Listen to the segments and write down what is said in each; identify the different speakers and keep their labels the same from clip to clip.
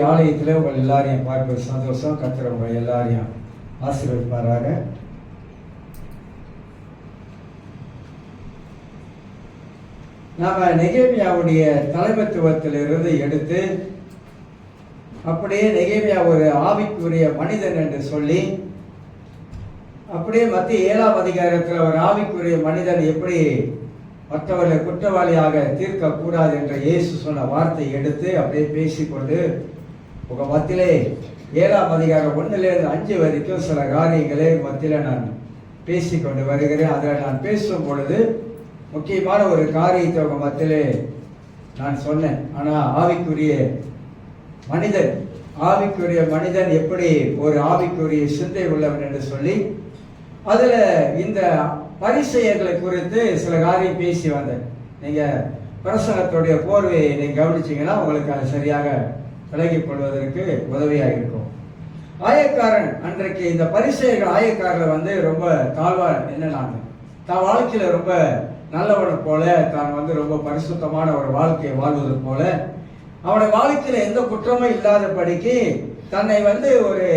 Speaker 1: ஆலயத்தில் உங்கள் எல்லாரையும் பார்ப்பது சந்தோஷம். கர்த்தர் உங்கள் எல்லாரையும் ஆசீர்வதிப்பாராக. நாம நெகேமியாவுடைய தலைமைத்துவத்திலிருந்து எடுத்து அப்படியே நெகேமியா ஒரு ஆவிக்குரிய மனிதன் என்று சொல்லி, அப்படியே மத்திய 7ஆம் அதிகாரத்தில் ஒரு ஆவிக்குரிய மனிதன் எப்படி மற்றவர்களை குற்றவாளியாக தீர்க்கக்கூடாது என்ற இயேசு சொன்ன வார்த்தை எடுத்து அப்படியே பேசிக்கொண்டு உங்கள் மத்தியிலே 7ஆம் அதிகாரம் 1லேருந்து 5 வரைக்கும் சில காரியங்களை மத்தியில் நான் பேசிக்கொண்டு வருகிறேன். அதில் நான் பேசும் பொழுது முக்கியமான ஒரு காரியத்தை உங்கள் மத்தியிலே நான் சொன்னேன். ஆனால் ஆவிக்குரிய மனிதன் எப்படி ஒரு ஆவிக்குரிய சிந்தை உள்ளவன் என்று சொல்லி அதில் இந்த பரிசெயர்களை குறித்து சில காரியம் பேசி வந்தேன். நீங்கள் பிரசனத்துடைய போர்வையை நீங்கள் கவனிச்சிங்கன்னா உங்களுக்கு அது சரியாக விலகிக் கொள்வதற்கு உதவியாக இருக்கும். ஆயக்காரன் அன்றைக்கு இந்த பரிசெயர்கள் ஆயக்காரில் ரொம்ப தாழ்வார் என்னன்னாங்க, தான் வாழ்க்கையில் ரொம்ப நல்லவனை போல, தான் ரொம்ப பரிசுத்தமான ஒரு வாழ்க்கையை வாழ்வது போல, அவனுடைய வாழ்க்கையில் எந்த குற்றமும் இல்லாதபடிக்கு தன்னை ஒரு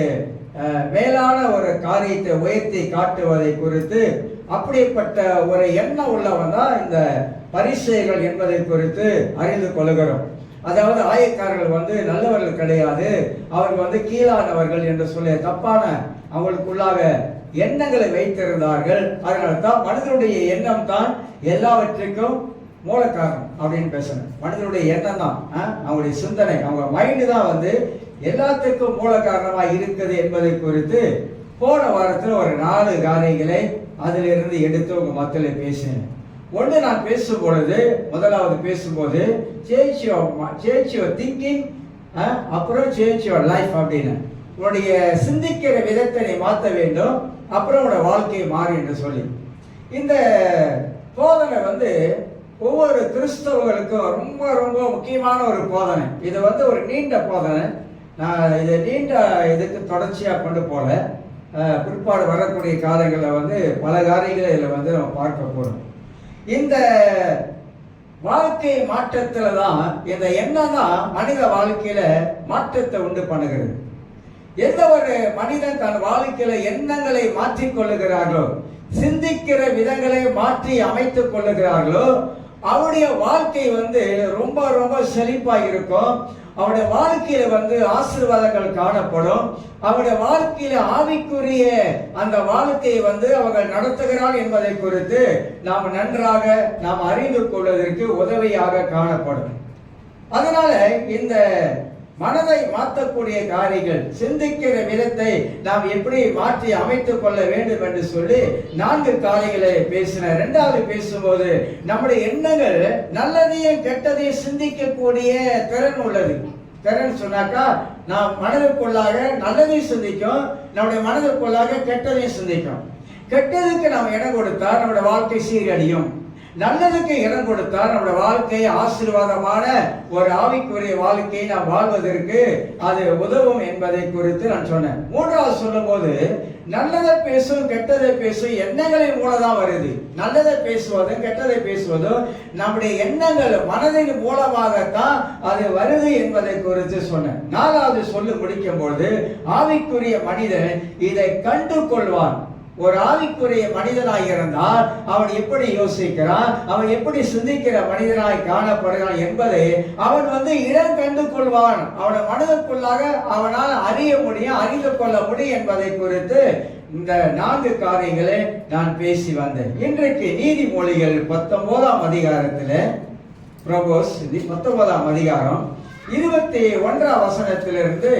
Speaker 1: மேலான ஒரு காரியத்தை உயர்த்தி காட்டுவதை குறித்து அப்படிப்பட்ட ஒரு எண்ணம் உள்ளவன் தான் இந்த பரிசேயர்கள் என்பதை குறித்து அறிந்து கொள்கிறோம். அதாவது ஆயக்காரர்கள் நல்லவர்கள் கிடையாது, அவர்கள் கீழானவர்கள் என்று சொல்லி தப்பான அவங்களுக்குள்ளாக எண்ணங்களை வைத்திருந்தார்கள். அதனால தான் மனிதனுடைய எண்ணம் தான் எல்லாவற்றுக்கும் மூல காரணம் அப்படின்னு பேசணும். மனிதனுடைய எண்ணம் தான், அவங்களுடைய சிந்தனை, அவங்க மைண்டு தான் எல்லாத்துக்கும் மூல காரணமாக இருக்குது என்பதை குறித்து போன வாரத்தில் ஒரு 4 காரியங்களை அதிலிருந்து எடுத்து உங்க மத்தியில் பேசினேன். ஒன்று நான் பேசும் பொழுது, முதலாவது பேசும்போது சேஞ்ச் யுவர் திங்கிங், அப்புறம் சேஞ்ச் யுவர் லைஃப் அப்படின்னு, உன்னுடைய சிந்திக்கிற விதத்தை நீ மாற்ற வேண்டும், அப்புறம் உன்னோட வாழ்க்கையை மாறி என்று சொல்லி இந்த போதனை ஒவ்வொரு கிறிஸ்தவர்களுக்கும் ரொம்ப ரொம்ப முக்கியமான ஒரு போதனை. இது ஒரு நீண்ட போதனை. நான் இதை நீண்ட இதுக்கு தொடர்ச்சியாக கொண்டு போல பிற்பாடு வரக்கூடிய காலங்களில் பல காரியங்களை இதில் நம்ம பார்க்க போகிறோம். இந்த வாழ்க்கை மாற்றத்தில் தான் இந்த எண்ணம் தான் மனித வாழ்க்கையில மாற்றத்தை உண்டு பண்ணுகிறது. எந்த ஒரு மனிதன் தன் வாழ்க்கையில எண்ணங்களை மாற்றிக் கொள்ளுகிறார்களோ, சிந்திக்கிற விதங்களை மாற்றி அமைத்துக் கொள்ளுகிறார்களோ, அவருடைய வாழ்க்கை ரொம்ப ரொம்ப செழிப்பாக இருக்கும். அவருடைய வாழ்க்கையில ஆசீர்வாதங்கள் காணப்படும். அவருடைய வாழ்க்கையில ஆவிக்குரிய அந்த வாழ்க்கையை அவர்கள் நடத்துகிறார் என்பதை குறித்து நாம் நன்றாக நாம் அறிந்து கொள்வதற்கு உதவியாக காணப்படும். அதனால இந்த மனதை மாற்றக்கூடிய காரியங்கள், சிந்திக்கிற விதத்தை நாம் எப்படி மாற்றி அமைத்துக் கொள்ள வேண்டும் என்று சொல்லி 4 காரியங்களை பேசின. 2வது பேசும்போது நம்முடைய எண்ணங்கள் நல்லதையும் கெட்டதையும் சிந்திக்கக்கூடிய திறன் உள்ளது. திறன் சொன்னாக்கா நாம் மனதுக்குள்ளாக நல்லதையும் சிந்திக்கும், நம்முடைய மனதுக்குள்ளாக கெட்டதையும் சிந்திக்கும். கெட்டதுக்கு நாம் இடம் கொடுத்தா நம்முடைய வாழ்க்கை சீரழியும், நல்லதுக்கு இடம் கொடுத்தால் நம்முடைய வாழ்க்கை ஆசீர்வாதமான ஒரு ஆவிக்குரிய வாழ்க்கையை நாம் வாழ்வதற்கு அது உதவும் என்பதை குறித்து நான் சொன்னேன். 3வது சொல்லும் போது நல்லதை பேசும் கெட்டதை பேசும் எண்ணங்களின் மூலதான் வருது. நல்லதை பேசுவதும் கெட்டதை பேசுவதும் நம்முடைய எண்ணங்கள் மனதின் மூலமாகத்தான் அது வருது என்பதை குறித்து சொன்னேன். 4வது சொல்லி முடிக்கும் பொழுது ஆவிக்குரிய மனிதன் இதை கண்டு கொள்வான். ஒரு ஆவிக்குரிய மனிதனாய் இருந்தால் அவன் எப்படி யோசிக்கிறான், அவன் எப்படி சிந்திக்கிற மனிதனாய் காணப்படுகிறான் என்பதை அவன் இடம் கண்டு கொள்வான். அவன மனதுக்குள்ளாக அவனால் அறிய முடியும், அறிந்து கொள்ள முடியும் என்பதை குறித்து இந்த 4 காரியங்களை நான் பேசி வந்தேன். இன்றைக்கு நீதிமொழிகள் 19ஆம் அதிகாரத்தில், பிரபோஸ் 19ஆம் அதிகாரம் 21ஆம் வசனத்திலிருந்து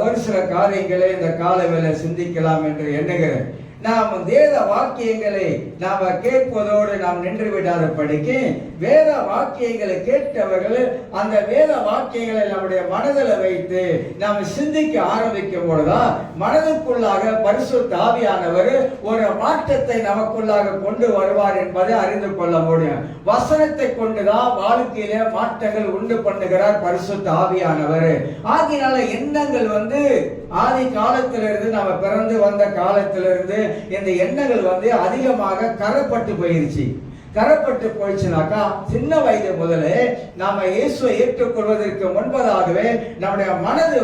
Speaker 1: ஒரு சில காரியங்களை இந்த காலவேளை சிந்திக்கலாம் என்று எண்ணுகிறேன். நாம் வேத வாக்கியங்களை நாம் கேட்பதோடு நாம் நின்று விடாதபடிக்கு வேத வாக்கியங்களை கேட்டவர்கள் அந்த வேத வாக்கியங்களை நம்முடைய மனதில் வைத்து நாம் சிந்திக்க ஆரம்பிக்கும் பொழுதுதான் மனதுக்குள்ளாக பரிசுத்த ஆவியானவர் ஒரு மாற்றத்தை நமக்குள்ளாக கொண்டு வருவார் என்பதை அறிந்து கொள்ள முடியும். வசனத்தை கொண்டுதான் வாழ்க்கையில மாற்றங்கள் உண்டு பண்ணுகிறார் பரிசுத்த ஆவியானவர். ஆகினால எண்ணங்கள் ஆதி காலத்திலிருந்து நம்ம பிறந்து வந்த காலத்திலிருந்து இந்த எண்ணங்கள் அதிகமாக கரப்பட்டு போயிருச்சு. தரப்பட்டு போயிடுச்சுனாக்கா, சின்ன வயது முதலே நாம இயேசுவை ஏற்றுக்கொள்வதற்கு முன்பதாகவே நம்முடைய மனது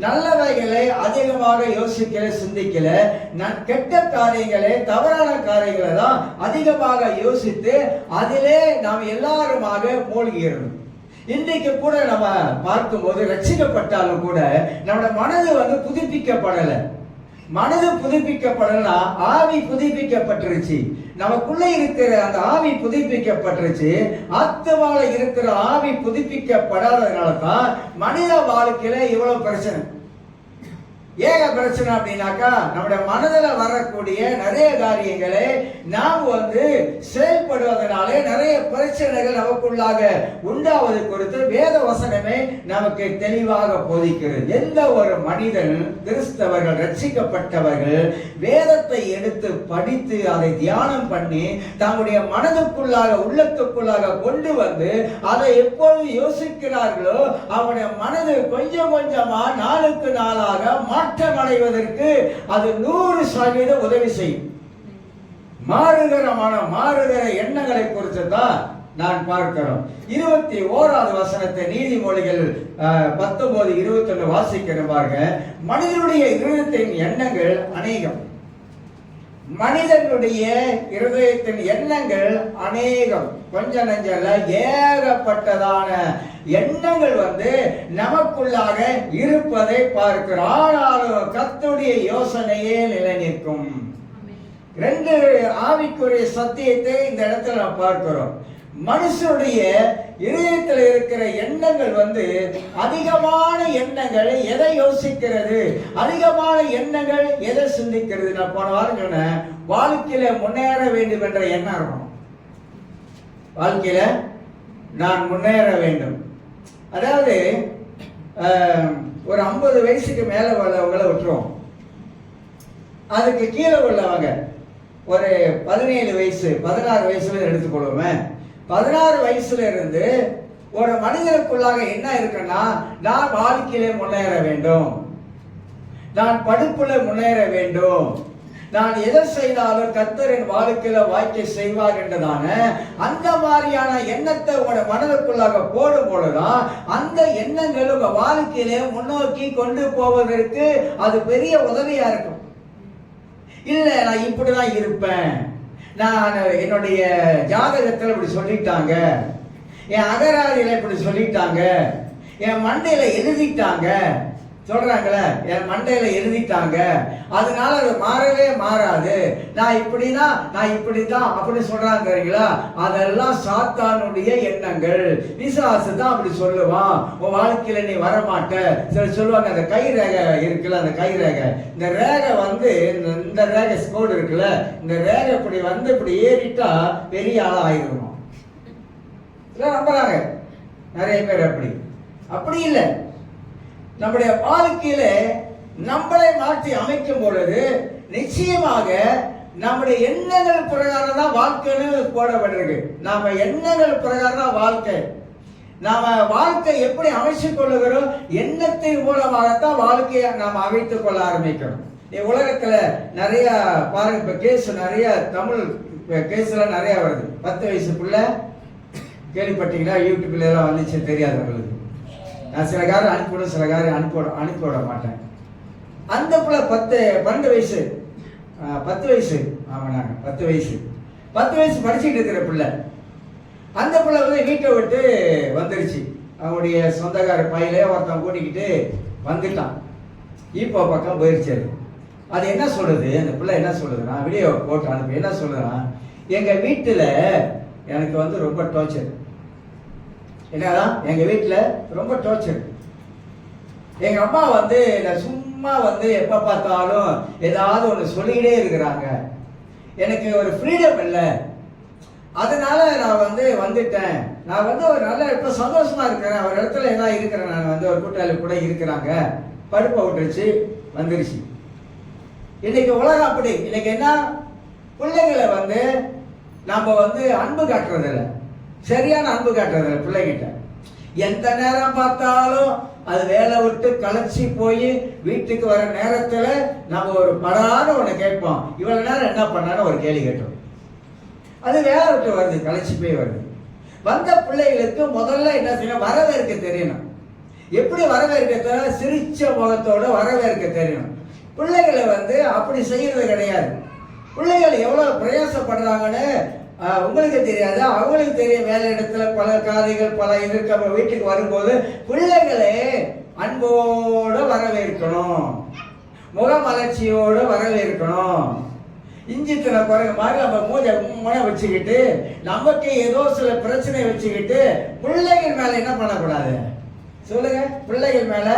Speaker 1: நல்லவைகளை அதிகமாக யோசிக்கல, சிந்திக்கல. கெட்ட காரியங்களே, தவறான காரியங்களை தான் அதிகமாக யோசித்து அதிலே நாம் எல்லாருமாக மூழ்கிறது. இன்றைக்கு கூட நம்ம பார்க்கும்போது ரட்சிக்கப்பட்டாலும் கூட நம்முடைய மனது புதுப்பிக்கப்படலை. மனது புதுப்பிக்கப்படலா, ஆவி புதுப்பிக்கப்பட்டுருச்சு. நமக்குள்ள இருக்கிற அந்த ஆவி புதுப்பிக்கப்பட்டுருச்சு. ஆத்மால இருக்கிற ஆவி புதுப்பிக்கப்படாததுனால தான் மனித வாழ்க்கையில இவ்வளவு பிரச்சனை. ஏக பிரச்சனை அப்படின்னாக்கா, நம்முடைய மனதில் வரக்கூடிய நிறைய காரியங்களை நாம் செயல்படுவதனாலே நிறைய பிரச்சனைகள் நமக்குள்ளாக உண்டாவது குறித்து வேத வசனமே நமக்கு தெளிவாக போதிக்கிறது. எந்த ஒரு மனிதன், கிறிஸ்தவர்கள், ரட்சிக்கப்பட்டவர்கள் வேதத்தை எடுத்து படித்து அதை தியானம் பண்ணி தம்முடைய மனதுக்குள்ளாக, உள்ளத்துக்குள்ளாக கொண்டு அதை எப்பொழுது யோசிக்கிறார்களோ அவனுடைய மனது கொஞ்சம் கொஞ்சமா நாளுக்கு நாளாக மாற்றம் அடைவதற்கு அது 100% உதவி செய்யும். மாறுகிற எண்ணங்களை குறித்து தான் நான் பார்க்கிறோம். 21வது வசனத்தை நீதிமொழிகள் 19:21 வாசிக்கிறேன் பாருங்க. மனிதனுடைய இருதயத்தின் எண்ணங்கள் அநேகம். மனிதனுடைய இருதயத்தின் எண்ணங்கள் அநேகம், கொஞ்ச நஞ்சல்ல, ஏகப்பட்டதான எண்ணங்கள் நமக்குள்ளாக இருப்பதை பார்க்கிறோம். ஆனாலும் கர்த்தருடைய யோசனையே நிலை நிற்கும். 2 ஆவிக்குரிய சத்தியத்தை இந்த இடத்துல நாம் பார்க்கிறோம். மனுஷனுடைய இதயத்தில் இருக்கிற எண்ணங்கள் அதிகமான எண்ணங்கள் எதை யோசிக்கிறது, அதிகமான எண்ணங்கள் எதை சிந்திக்கிறது. நான் போன வாரம் சொன்னேன், வாழ்க்கையில முன்னேற வேண்டும் என்ற எண்ணம் இருக்கணும். வாழ்க்கையில நான் முன்னேற வேண்டும். அதாவது ஒரு 50 வயசுக்கு மேல உள்ளவங்களை விட்டுருவோம். அதுக்கு கீழே உள்ளவங்க ஒரு 17 வயசு 16 வயசுல எடுத்துக்கொள்வோமே. 16 வயசுல இருந்து ஒரு மனிதனுக்குள்ளாக என்ன இருக்குன்னா, நான் வாழ்க்கையில முன்னேற வேண்டும், நான் படிப்புல முன்னேற வேண்டும், நான் எதை செய்தாலும் கர்த்தரின் வாழ்க்கையில வாய்க்கை செய்வார் என்றதான அந்த மாதிரியான எண்ணத்தை உங்களோட மனதுக்குள்ளாக போடும் பொழுதுதான் அந்த எண்ணங்கள் உங்க வாழ்க்கையில முன்னோக்கி கொண்டு போவதற்கு அது பெரிய உதவியா இருக்கும். இல்ல நான் இப்படிதான் இருப்பேன், நான் என்னுடைய ஜாதகத்தில் இப்படி சொல்லிட்டாங்க, என் அகராதியில இப்படி சொல்லிட்டாங்க, என் மண்டையில எழுதிட்டாங்க, சொல்றாங்களே என் மண்டையில எழுதிட்டாங்க, அதனால அது மாறவே மாறாது, நான் இப்படிதான் நான் இப்படிதான் அப்படின்னு சொல்றாங்க. அதெல்லாம் சாத்தானுடைய எண்ணங்கள். பிசாசு தான் அப்படி சொல்லுவான், உன் வாழ்க்கையில நீ வரமாட்ட. சில சொல்லுவாங்க, அந்த கை ரேகை இருக்குல்ல, அந்த கை ரேகை, இந்த ரேகை இந்த ரேகை ஸ்கோடு இருக்குல்ல, இந்த ரேகை இப்படி இப்படி ஏறிட்டா பெரிய ஆளா ஆயிரும் நம்புறாங்க நிறைய பேர். அப்படி இல்லை. நம்முடைய வாழ்க்கையில நம்மளை மாற்றி அமைக்கும் பொழுது நிச்சயமாக நம்முடைய எண்ணங்கள் பிரகாரம் தான் வாழ்க்கைன்னு போடப்பட்டிருக்கு. நாம எண்ணங்கள் பிரகாரம் தான் வாழ்க்கை. நாம வாழ்க்கை எப்படி அமைச்சுக் கொள்ளுகிறோம், எண்ணத்தின் மூலமாகத்தான் வாழ்க்கையை நாம் அமைத்துக் கொள்ள ஆரம்பிக்கிறோம். உலகத்துல நிறைய பாருங்க, இப்ப கேஸ் நிறைய, தமிழ் கேஸ்ல நிறைய வருது. 10 வயசுக்குள்ள கேள்விப்பட்டீங்களா? யூடியூப்ல எல்லாம் வந்துச்சு, தெரியாது உங்களுக்கு. நான் சில காரம் அனுப்பிவிடும், சில காரம் அனுப்பி விட மாட்டேன். அந்த பிள்ளை 12 வயசு 10 வயசு, ஆமாண்ணா 10 வயசு படிச்சுட்டு இருக்கிற பிள்ளை. அந்த பிள்ளை வீட்டை விட்டு வந்துருச்சு. அவனுடைய சொந்தக்கார பையிலே ஒருத்தன் கூட்டிக்கிட்டு வந்துட்டான். இப்போ பக்கம் போயிருச்சு. அது என்ன சொல்லுது, அந்த பிள்ளை என்ன சொல்லுதுன்னா, வீடியோ போட்டு அனுப்பி என்ன சொல்லுதுன்னா, எங்க வீட்டுல எனக்கு ரொம்ப டார்ச்சர். என்னதான் எங்க வீட்டுல ரொம்ப டார்ச்சர். எங்க அம்மா நான் சும்மா எப்ப பார்த்தாலும் ஏதாவது ஒண்ணு சொல்லிக்கிட்டே இருக்கிறாங்க. எனக்கு ஒரு ஃப்ரீடம் இல்லை, அதனால நான் வந்துட்டேன். நான் ஒரு நல்ல இப்ப சந்தோஷமா இருக்கிறேன், ஒரு இடத்துல ஏதாவது இருக்கிறேன். நான் ஒரு கூட்டாளி கூட இருக்கிறாங்க, படுப்பை விட்டுருச்சு, வந்துருச்சு. இன்னைக்கு உலகம் அப்படி. இன்னைக்கு என்ன, பிள்ளைங்களை நம்ம அன்பு காட்டுறதில்லை, சரியான அன்பு காட்டுறதில்லை பிள்ளைகிட்ட. எந்த நேரம் பார்த்தாலும் அது வேலை விட்டு களைச்சி போய் வீட்டுக்கு வர நேரத்துல நம்ம ஒரு படாத ஒண்ணு கேட்போம், இவ்வளவு நேரம் என்ன பண்ணான்னு ஒரு கேள்வி கேட்டோம். அது வேலை விட்டு வருது, களைச்சி போய் வருது. வந்த பிள்ளைகளுக்கு முதல்ல என்ன செய்யணும்? வரவேற்க தெரியணும். எப்படி வரவேற்க தெரியணும்? சிரிச்ச முகத்தோட வரவேற்க தெரியணும். பிள்ளைகளை அப்படி செய்யறது கிடையாது. பிள்ளைகள் எவ்வளவு பிரயாசப்படுறாங்கன்னு உங்களுக்கு தெரியாது, அவங்களுக்கு தெரியும். வேலை இடத்துல பல காரியங்கள் பல இருக்க வீட்டுக்கு வரும்போது பிள்ளைகளை அன்போடு வரவேற்கணும், முகமலர்ச்சியோடு வரவேற்கணும். இஞ்சித்தனை குறைய மாதிரி நம்ம மூஞ்ச வச்சுக்கிட்டு நமக்கு ஏதோ சில பிரச்சனை வச்சுக்கிட்டு பிள்ளைகள் மேல என்ன பண்ணக்கூடாது சொல்லுங்க? பிள்ளைகள் மேல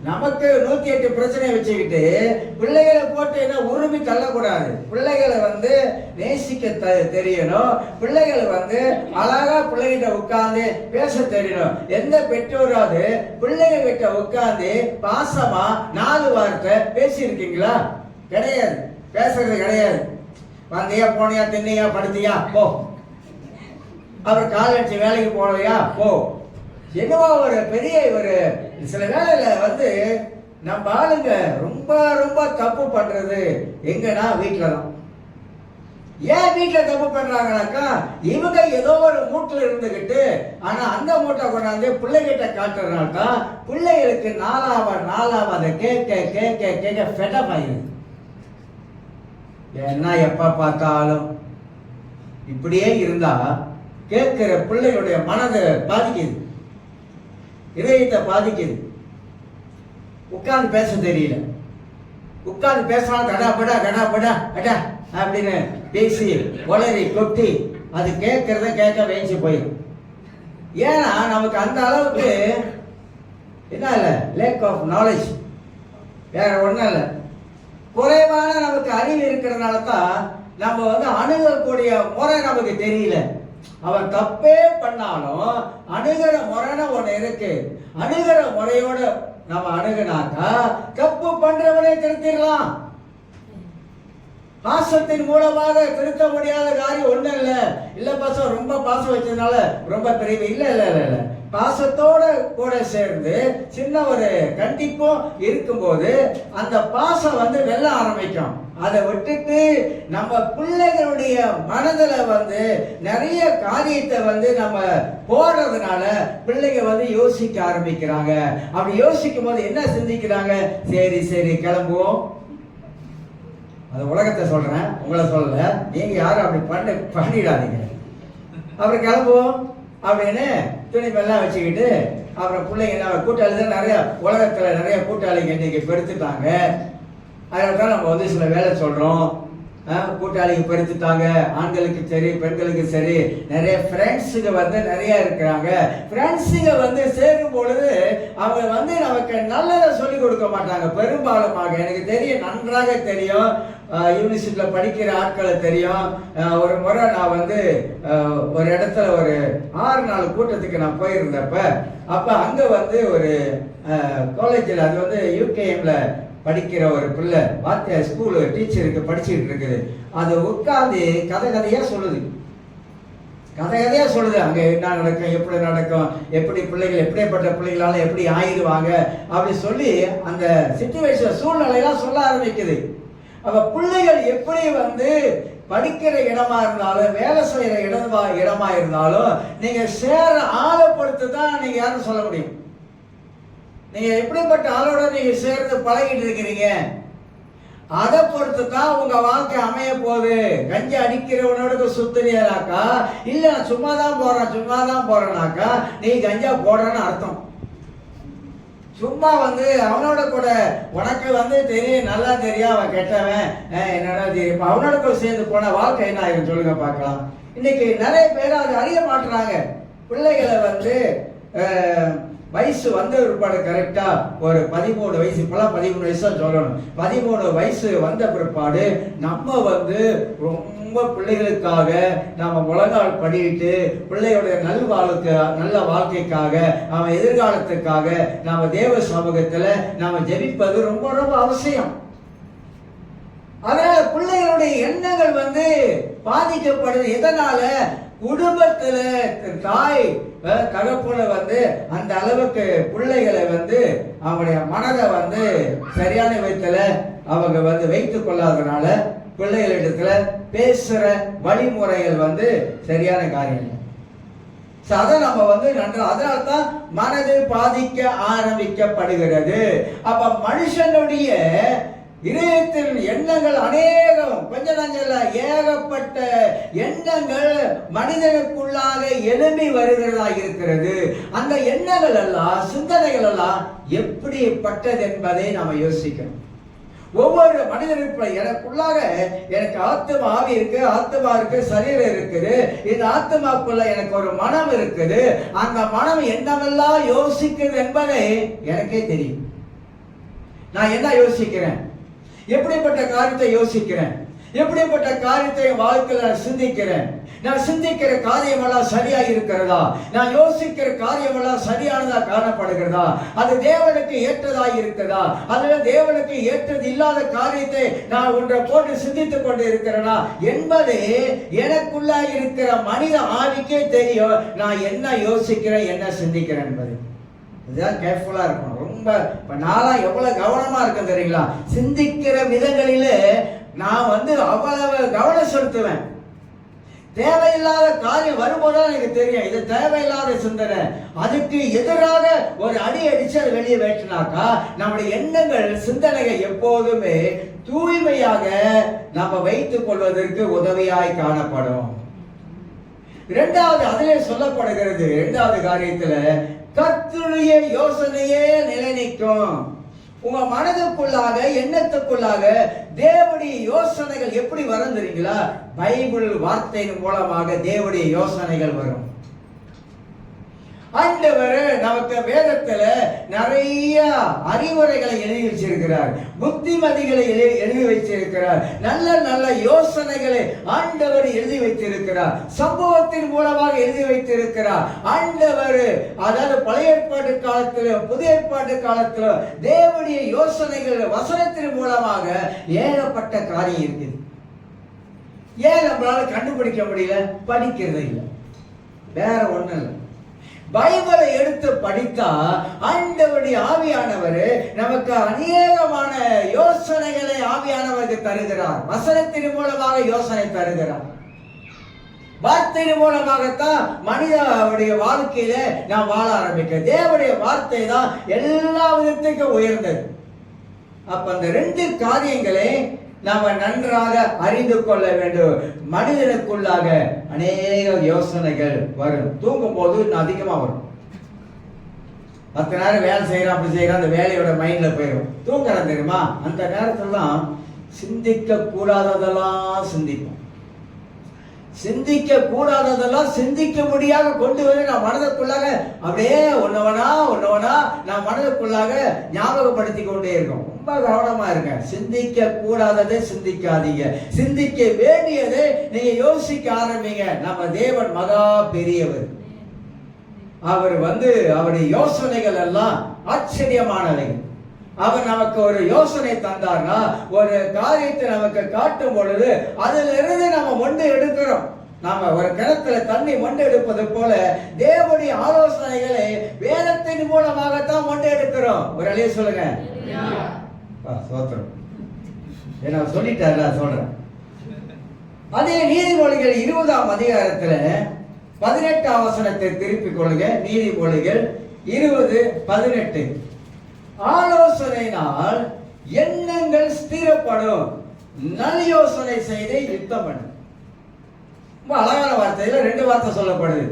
Speaker 1: நமக்கு 108 பிரச்சனை வச்சுக்கிட்டு பிள்ளைகளை போட்டு என்ன உரிமை தள்ளக்கூடாது. பிள்ளைகளை நேசிக்க தெரியணும். பிள்ளைகளை அழகா பிள்ளைகிட்ட உட்கார்ந்து பேச தெரியணும். எந்த பெற்றோராவது பிள்ளைங்க கிட்ட உட்கார்ந்து பாசமா 4 வார்த்தை பேசி இருக்கீங்களா? கிடையாது, பேசுறது கிடையாது. வந்தியா, போனியா, தின்னியா, படுத்தியா, போ. அப்புறம் காலேஜ் வேலைக்கு போலையா, போ. என்னவோ ஒரு பெரிய ஒரு சில வேலையில நம்ம ஆளுங்க ரொம்ப ரொம்ப தப்பு பண்றது எங்கன்னா வீட்டுல தான். ஏன் வீட்டுல தப்பு பண்றாங்கனாக்கா, இவங்க ஏதோ ஒரு மூட்டில் இருந்துகிட்டு ஆனா அந்த மூட்டை கொண்டாந்து பிள்ளைகிட்ட காட்டுறதுனால தான் பிள்ளைகளுக்கு நாலாவது அதை கேட்க கேட்க கேட்க ஃபெடப் ஆயிடுது. ஏன்னா எப்ப பார்த்தாலும் இப்படியே இருந்தா கேட்கிற பிள்ளைகளுடைய மனதை பாதிக்குது, இதயத்தை பாதிக்குது. உட்கார்ந்து பேச தெரியல, உட்கார்ந்து பேசலாம் கடா படா அடா அப்படின்னு பேசி உளறி கொட்டி அது கேட்க வேஞ்சி போயிடும். ஏன்னா நமக்கு அந்த அளவுக்கு என்ன இல்லை, லேக் ஆஃப் நாலேஜ், வேற ஒன்றும் இல்லை. குறைவான நமக்கு அறிவு இருக்கிறதுனால தான் நம்ம அணுகக்கூடிய முறை நமக்கு தெரியல. அவன் தப்பே பண்ணாலும் அணுகிற முறைன்னு ஒண்ணு இருக்கு. அணுகிற முறையோட நம்ம அணுகினாக்கா தப்பு பண்றவனை திருத்திடலாம். பாசத்தின் மூலமாக திருத்த முடியாத காரியம் ஒண்ணு இல்ல பாசம் ரொம்ப பாசம் வச்சதுனால ரொம்ப பெரிய இல்ல. பாசத்தோட கூட சேர்ந்து சின்ன ஒரு கண்டிப்பும் இருக்கும்போது அந்த பாசம் வெல்ல ஆரம்பிக்கும். அதை விட்டுட்டு நம்ம பிள்ளைகளுடைய மனதில் நிறைய காரியத்தை நம்ம போடுறதுனால பிள்ளைங்க யோசிக்க ஆரம்பிக்கிறாங்க. அப்படி யோசிக்கும் போது என்ன சிந்திக்கிறாங்க? சரி கிளம்புவோம். அது உலகத்தை சொல்றேன், உங்களை சொல்லல. நீங்க யாரும் அப்படி பண்ணிடாதீங்க. அப்புறம் கிளம்புவோம் அப்படின்னு துணிமெல்லாம் வச்சுக்கிட்டு அப்புறம் பிள்ளைங்க என்ன கூட்டாளி தான் நிறைய உலகத்துல நிறைய கூட்டாளிங்க இன்னைக்கு பெருத்துட்டாங்க. அதனால தான் நம்ம சில வேலை சொல்றோம். கூட்டாளிங்க பெருத்துட்டாங்க, ஆண்களுக்கு சரி பெண்களுக்கு சரி. நிறைய ஃப்ரெண்ட்ஸுங்க நிறைய இருக்கிறாங்க. ஃப்ரெண்ட்ஸுங்க சேரும் பொழுது அவங்க நமக்கு நல்லதை சொல்லி கொடுக்க மாட்டாங்க பெரும்பாலுமாக. எனக்கு தெரியும், நன்றாக தெரியும். யூனிவர்சிட்டியில் படிக்கிற ஆட்களை தெரியும். ஒரு முறை நான் ஒரு இடத்துல ஒரு 6 நாள் கூட்டத்துக்கு நான் போயிருந்தப்ப அப்போ அங்கே ஒரு காலேஜில் அது யூகேஎம்ல படிக்கிற ஒரு பிள்ளை வாத்தியார் ஸ்கூல் டீச்சருக்கு படிச்சுக்கிட்டு இருக்குது. அது உட்கார்ந்து கதையா சொல்லுது. அங்க என்ன நடக்கும், எப்படி நடக்கும், எப்படி பிள்ளைகள் எப்படிப்பட்ட பிள்ளைகளால எப்படி ஆயிடுவாங்க அப்படி சொல்லி அந்த சிச்சுவேஷன் சூழ்நிலையெல்லாம் சொல்ல ஆரம்பிக்குது. அப்ப பிள்ளைகள் எப்படி படிக்கிற இடமா இருந்தாலும் வேலை செய்யற இடமா இருந்தாலும் நீங்க சேர ஆளை பொறுத்து தான் நீங்க யாரும் சொல்ல முடியும். நீங்க எப்படிப்பட்ட ஆளோட நீங்க சேர்ந்து பழகிட்டு இருக்கிறீங்க அதை பொறுத்து தான் உங்க வாழ்க்கை அமைய போகுது. கஞ்சி அடிக்கிறவனோட சுத்தறியாக்கா இல்ல நான் சும்மா தான் போறேனாக்கா நீ கஞ்சா போடுறன்னு அர்த்தம். சும்மா அவனோட கூட உனக்கு தெரியும், நல்லா தெரியும், அவன் கெட்டவன் என்னடா தெரியும், அவனோட கூட சேர்ந்து போன வாழ்க்கை என்ன ஆயிரும் சொல்லுங்க பார்க்கலாம். இன்னைக்கு நிறைய பேர் அதை அறிய மாட்டுறாங்க. பிள்ளைகளை வயசு வந்த பிற்பாடு கரெக்டா ஒரு 13 வயசு, இப்பெல்லாம் 13 வயசு தான் சொல்லணும். 13 வயசு வந்த பிற்பாடு நம்ம ரொம்ப பிள்ளைகளுக்காக நாம முழங்கால் படிட்டு பிள்ளையோட நல்ல வாழ்க்கைக்காக அவன் எதிர்காலத்துக்காக நாம தேவ சமூகத்துல நாம ஜெபிப்பது ரொம்ப ரொம்ப அவசியம். அதனால பிள்ளைகளுடைய எண்ணங்கள் பாதிக்கப்படுது. எதனால? குடும்பத்துல தாய் தகப்பன அந்த அளவுக்கு பிள்ளைகளை அவங்களுடைய மனதை சரியான விதத்துல அவங்க வைத்துக் கொள்ளாதனால பிள்ளைகளிடத்துல பேசுற வழிமுறைகள் சரியான காரியம் இல்லை. அதை நம்ம அதனால்தான் மனது பாதிக்க ஆரம்பிக்கப்படுகிறது. அப்ப மனுஷனுடைய இதயத்தில் எண்ணங்கள் அநேகம், கொஞ்ச நஞ்சல்ல, ஏகப்பட்ட எண்ணங்கள் மனிதனுக்குள்ளாக எழும்பி வருகிறதா இருக்கிறது. அந்த எண்ணங்கள் எல்லாம், சிந்தனைகள் எல்லாம் எப்படிப்பட்டது என்பதை நாம யோசிக்கணும். ஒவ்வொரு மனிதனுக்கு எனக்குள்ளாக எனக்கு ஆத்மா ஆவி இருக்கு, ஆத்மா இருக்கு, சரீரம் இருக்குது. இந்த ஆத்மாக்குள்ள எனக்கு ஒரு மனம் இருக்குது. அந்த மனம் என்னவெல்லாம் யோசிக்குது என்பதை எனக்கே தெரியும். நான் என்ன யோசிக்கிறேன், எப்படிப்பட்ட காரியத்தை யோசிக்கிறேன், எப்படிப்பட்ட காரியத்தை வாழ்க்கையில சிந்திக்கிறேன், நான் சிந்திக்கிற காரியமெல்லாம் சரியா இருக்கிறதா, நான் யோசிக்கிற காரியமெல்லாம் சரியானதா காணப்படுகிறதா, அது தேவனுக்கு ஏற்றதா இருக்கிறதா, அதுல தேவனுக்கு ஏற்றது இல்லாத காரியத்தை நான் ஒன்றை போட்டு சிந்தித்துக் கொண்டு இருக்கிறேனா என்பதே எனக்குள்ள இருக்கிற மனித ஆவிக்கே தெரியும். நான் என்ன யோசிக்கிறேன், என்ன சிந்திக்கிறேன் என்பது. இதுதான் கேர்ஃபுல்லா இருக்கணும். ரொம்ப நான்லாம் எவ்வளவு கவனமா இருக்கேன் தெரியுங்களா? சிந்திக்கிற விதங்களிலே நான் அவ்வளவு கவனம் செலுத்துவேன். தேவையில்லாத காரியம் வரும்போதுதான் எனக்கு தெரியும் இது தேவையில்லாத சிந்தனை. அதுக்கு எதிராக ஒரு அடி அடிச்சு அதை வெளியே வேற்றினாக்கா நம்முடைய எண்ணங்கள், சிந்தனைகள் எப்போதுமே தூய்மையாக நம்ம வைத்துக் கொள்வதற்கு உதவியாய் காணப்படும். இரண்டாவது அதிலே சொல்லப்படுகிறது, இரண்டாவது காரியத்துல கர்த்தருடைய யோசனையே நிலை நிற்கும். உங்க மனதுக்குள்ளாக, எண்ணத்துக்குள்ளாக தேவனுடைய யோசனைகள் எப்படி வரும் தெரியுங்களா? பைபிள் வார்த்தையின் மூலமாக தேவனுடைய யோசனைகள் வரும். ஆண்டவர் நமக்கு வேதத்துல நிறைய அறிவுரைகளை எழுதி வச்சிருக்கிறார், புத்திமதிகளை எழுதி வச்சிருக்கிறார், நல்ல நல்ல யோசனைகளை ஆண்டவர் எழுதி வைத்திருக்கிறார், சம்பவத்தின் மூலமாக எழுதி வைத்திருக்கிறார். ஆண்டவர் அதாவது பழைய ஏற்பாட்டு காலத்திலும் புதிய ஏற்பாட்டு காலத்திலும் தேவனுடைய யோசனைகள் வசனத்தின் மூலமாக ஏகப்பட்ட காரியம் இருக்குது. ஏன் நம்மளால கண்டுபிடிக்க முடியல? படிக்கிறது இல்லை, வேற ஒண்ணு இல்லை. பைபிளை எடுத்து படித்தா ஆண்டவருடைய ஆவியானவர் நமக்கு அநேகமான யோசனைகளை ஆவியானவருக்கு தருகிறார். வசனத்தின் மூலமாக யோசனை தருகிறார். வார்த்தையின் மூலமாகத்தான் மனிதனுடைய வாழ்க்கையில நாம் வாழ ஆரம்பிக்க. தேவனுடைய வார்த்தை தான் எல்லா விதத்துக்கும் உயர்ந்தது. அப்ப அந்த ரெண்டு காரியங்களை நாம நன்றாக அறிந்து கொள்ள வேண்டும். மனிதனுக்குள்ளாக அநேக யோசனைகள் வரும். தூங்கும் போது அதிகமா வரும். 10 நேரம் வேலை செய்யறோம், அப்படி செய்யறோம், அந்த வேலையோட மைண்ட்ல போயிடும். தூங்குறோம் தெரியுமா? அந்த நேரத்துலாம் சிந்திக்க கூடாததெல்லாம் சிந்திப்போம். சிந்திக்க கூடாததெல்லாம் சிந்திக்க முடியாத கொண்டு வந்து நான் மனதுக்குள்ளாக அப்படியே ஒன்னவனா நான் மனதுக்குள்ளாக ஞாபகப்படுத்தி கொண்டே இருக்கோம். ரொம்ப கவனமா இருங்க. சிந்திக்க கூடாததை சிந்திக்காதீங்க, சிந்திக்க வேண்டியதை நீங்க யோசிக்க ஆரம்பிங்க. நம்ம தேவன் மகா பெரியவர். அவர் அவருடைய யோசனைகள் எல்லாம் ஆச்சரியமானவை. அவர் நமக்கு ஒரு யோசனை தந்தார்னா, ஒரு காரியத்தை நமக்கு காட்டும் பொழுது அதுல இருந்து நம்ம மொண்டு எடுக்கிறோம். நாம ஒரு கிணத்துல தண்ணி மொண்டு எடுப்பது போல தேவனுடைய ஆலோசனைகளை வேதத்தின் மூலமாகத்தான் மொண்டு எடுக்கிறோம். ஒரு அழிய சொல்லுங்க. என்ன சொல்லிட்டாரு, சொல்றேன். அதே நீதிமொழிகள் 20ஆம் அதிகாரத்துல 18ஆம் வசனத்தை திருப்பிக் கொள்ளுங்க. நீதிமொழிகள் 20:18. ஆலோசனையினால் எண்ணங்கள் ஸ்திரப்படும், நல் யோசனை செய்து யுத்தம் பண்ணு. ரொம்ப அழகான வார்த்தையில 2 வார்த்தை சொல்லப்படுது.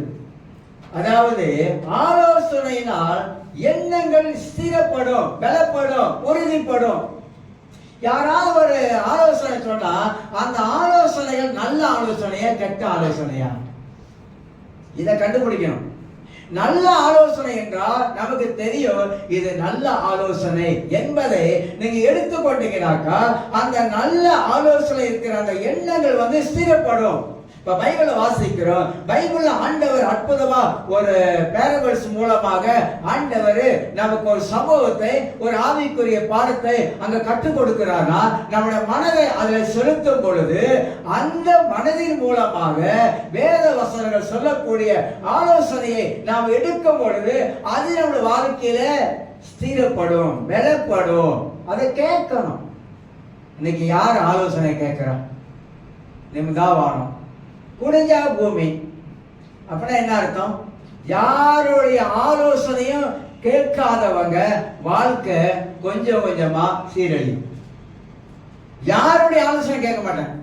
Speaker 1: அதாவது ஆலோசனையினால் எண்ணங்கள் ஸ்திரப்படும், பலப்படும், உறுதிப்படும். யாராவது ஒரு ஆலோசனை சொன்னா அந்த ஆலோசனைகள் நல்ல ஆலோசனையா கெட்ட ஆலோசனையா, இதை கண்டுபிடிக்கணும். நல்ல ஆலோசனை என்றால் நமக்கு தெரியும் இது நல்ல ஆலோசனை என்பதை நீங்க எடுத்துக்கொண்டீங்கன்னாக்கா அந்த நல்ல ஆலோசனை இருக்கிற அந்த எண்ணங்கள் ஸ்திரப்படும். இப்ப பைபிளை வாசிக்கிறோம். பைபிள்ல ஆண்டவர் அற்புதமா ஒரு பேரபிள்ஸ் மூலமாக ஆண்டவர் நமக்கு ஒரு சம்பவத்தை, ஒரு ஆவிக்குரிய பாடத்தை அங்க கற்றுக் கொடுக்கிறார்னா, நம்முடைய மனதை அதில் செலுத்தும் பொழுது அந்த மனதின் மூலமாக வேத வசனங்கள் சொல்லக்கூடிய ஆலோசனையை நாம் எடுக்கும் பொழுது அது நம்முடைய வாழ்க்கையில ஸ்திரப்படும், பலப்படும். அதை கேட்கணும். இன்னைக்கு யார் ஆலோசனை கேட்கிறோம்? நிமிந்தா வானம், குனிஞ்சா பூமி. அப்படின்னா என்ன அர்த்தம்? யாருடைய ஆலோசனையும் கேட்காதவங்க வாழ்க்கை கொஞ்சம் கொஞ்சமா சீரழியும். யாருடைய ஆலோசனை கேட்க மாட்டேன்.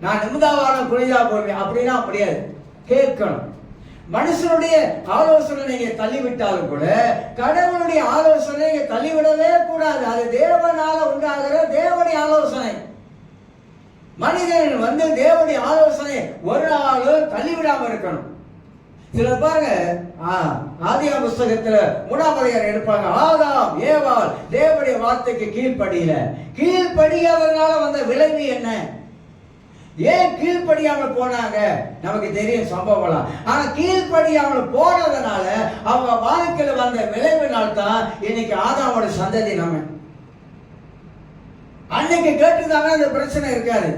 Speaker 1: நான் நிமிதாவான குனிஞ்சா பூமி அப்படின்னா முடியாது, கேட்கணும். மனுஷனுடைய ஆலோசனை நீங்க தள்ளிவிட்டாலும் கூட கடவுளுடைய ஆலோசனை நீங்க தள்ளிவிடவே கூடாது. அது தேவனால உண்டாகிற தேவனுடைய ஆலோசனை. மனிதன் தேவனுடைய ஆலோசனை ஒரு நாளும் தள்ளிவிடாம இருக்கணும். சில பாருங்க, ஆதியாகம புஸ்தகத்துல 3ஆம் அதிகாரம் எடுப்பாங்க. ஆதாம் ஏவாள் தேவனுடைய வார்த்தைக்கு கீழ்ப்படியாதனால வந்த விளைவு என்ன? ஏன் கீழ்ப்படியாமல் போனாங்க? நமக்கு தெரியும் சம்பவம். ஆனா கீழ்ப்படியாமல் போனதுனால அவங்க வாழ்க்கையில வந்த விளைவினால் தான் இன்னைக்கு ஆதாமோட சந்ததி. நம்ம அன்னைக்கு கேட்டுதாங்க அந்த பிரச்சனை இருக்காது.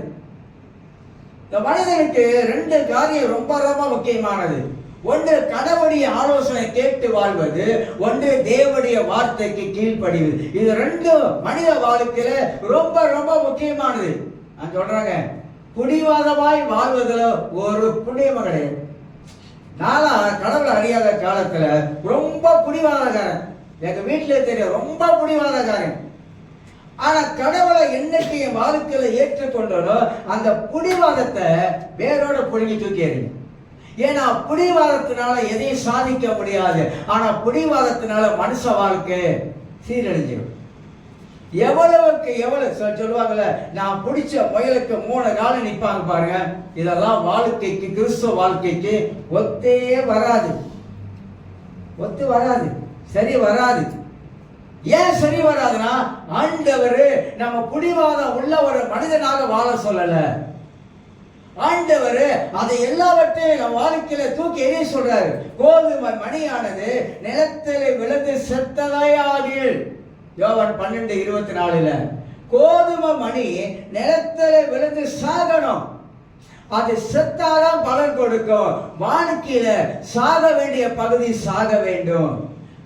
Speaker 1: இந்த மனிதனுக்கு 2 காரியம் ரொம்ப ரொம்ப முக்கியமானது. ஒன்று கடவுளுடைய ஆலோசனை கேட்டு வாழ்வது, ஒன்று தேவனுடைய வார்த்தைக்கு கீழ்ப்படிவது. இது 2 மனித வாழ்க்கையில ரொம்ப ரொம்ப முக்கியமானது. நான் சொல்றாங்க, புடிவாதமாய் வாழ்வதில் ஒரு புண்ணியமும் கிடையாது. நானா கடவுளை அறியாத காலத்துல ரொம்ப புடிவாதக்காரன். எங்க வீட்டுல தெரியும், ரொம்ப புடிவாதக்காரன். ஆனா கடவுளை என்னைக்கு என் வாழ்க்கையில ஏற்றுக்கொண்டோ அந்த புடிவாதத்தை வேரோட புடுங்கி தூக்கி எறியும். ஏன்னா புடிவாதத்தினால எதையும் சாதிக்க முடியாது. ஆனா புடிவாதத்தினால மனுஷ வாழ்க்கை சீரழிஞ்சிடும். எவ்வளவுக்கு எவ்வளவு சொல்லுவாங்கல்ல, நான் பிடிச்ச முயலுக்கு 3 காலம் நிற்பாங்க பாருங்க. இதெல்லாம் வாழ்க்கைக்கு, கிறிஸ்துவ வாழ்க்கைக்கு ஒத்தே வராது. சரி வராது. ஏன் சரி வராதுன்னா, ஆண்டவர் நம்ம புடிவாதம் உள்ள ஒரு மனிதனாக வாழ சொல்லல. ஆண்டவர் அதை எல்லாவற்றையும் நம்ம வாழ்க்கையில தூக்கி எறிய சொல்றாரு. கோதுமை மணியானது நிலத்திலே விழுந்து செத்ததையாகில். யோவான் 12:24 கோதுமை மணி நிலத்திலே விழுந்து சாகணும். அது செத்தாதான் பலன் கொடுக்கும். வாழ்க்கையில சாக வேண்டிய பகுதி சாக வேண்டும்.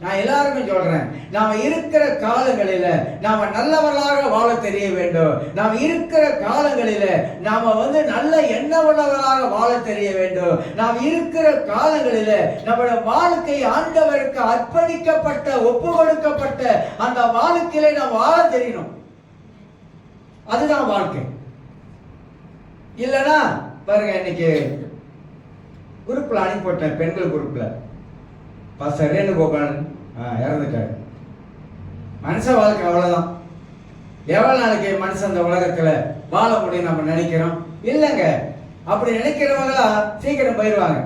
Speaker 1: நான் எல்லாருக்கும் சொல்றேன், நாம இருக்கிற காலங்களில நாம நல்லவர்களாக வாழ தெரிய வேண்டும். நாம் இருக்கிற காலங்களில நாம நல்ல எண்ணமுள்ளவர்களாக வாழ தெரிய வேண்டும். நாம் இருக்கிற காலங்களில நம்முடைய வாழ்க்கை ஆண்டவருக்கு அர்ப்பணிக்கப்பட்ட, ஒப்பு கொடுக்கப்பட்ட அந்த வாழ்க்கையில நாம் வாழ தெரியணும். அதுதான் வாழ்க்கை. இல்லைன்னா பாருங்க, இன்னைக்கு குரூப்ல அனுப்பிவிட்டேன், பெண்கள் குரூப்ல பாஸ்டர் ரேணுகோபாலன் இறந்துட்டாரு. மனுஷ வாழ்க்கை அவ்வளவுதான். எவ்வளவு நாளைக்கு மனுஷன் அந்த உலகத்துல வாழ முடியும் நம்ம நினைக்கிறோம்? இல்லைங்க. அப்படி நினைக்கிறவங்களா சீக்கிரம் போயிடுவாங்க.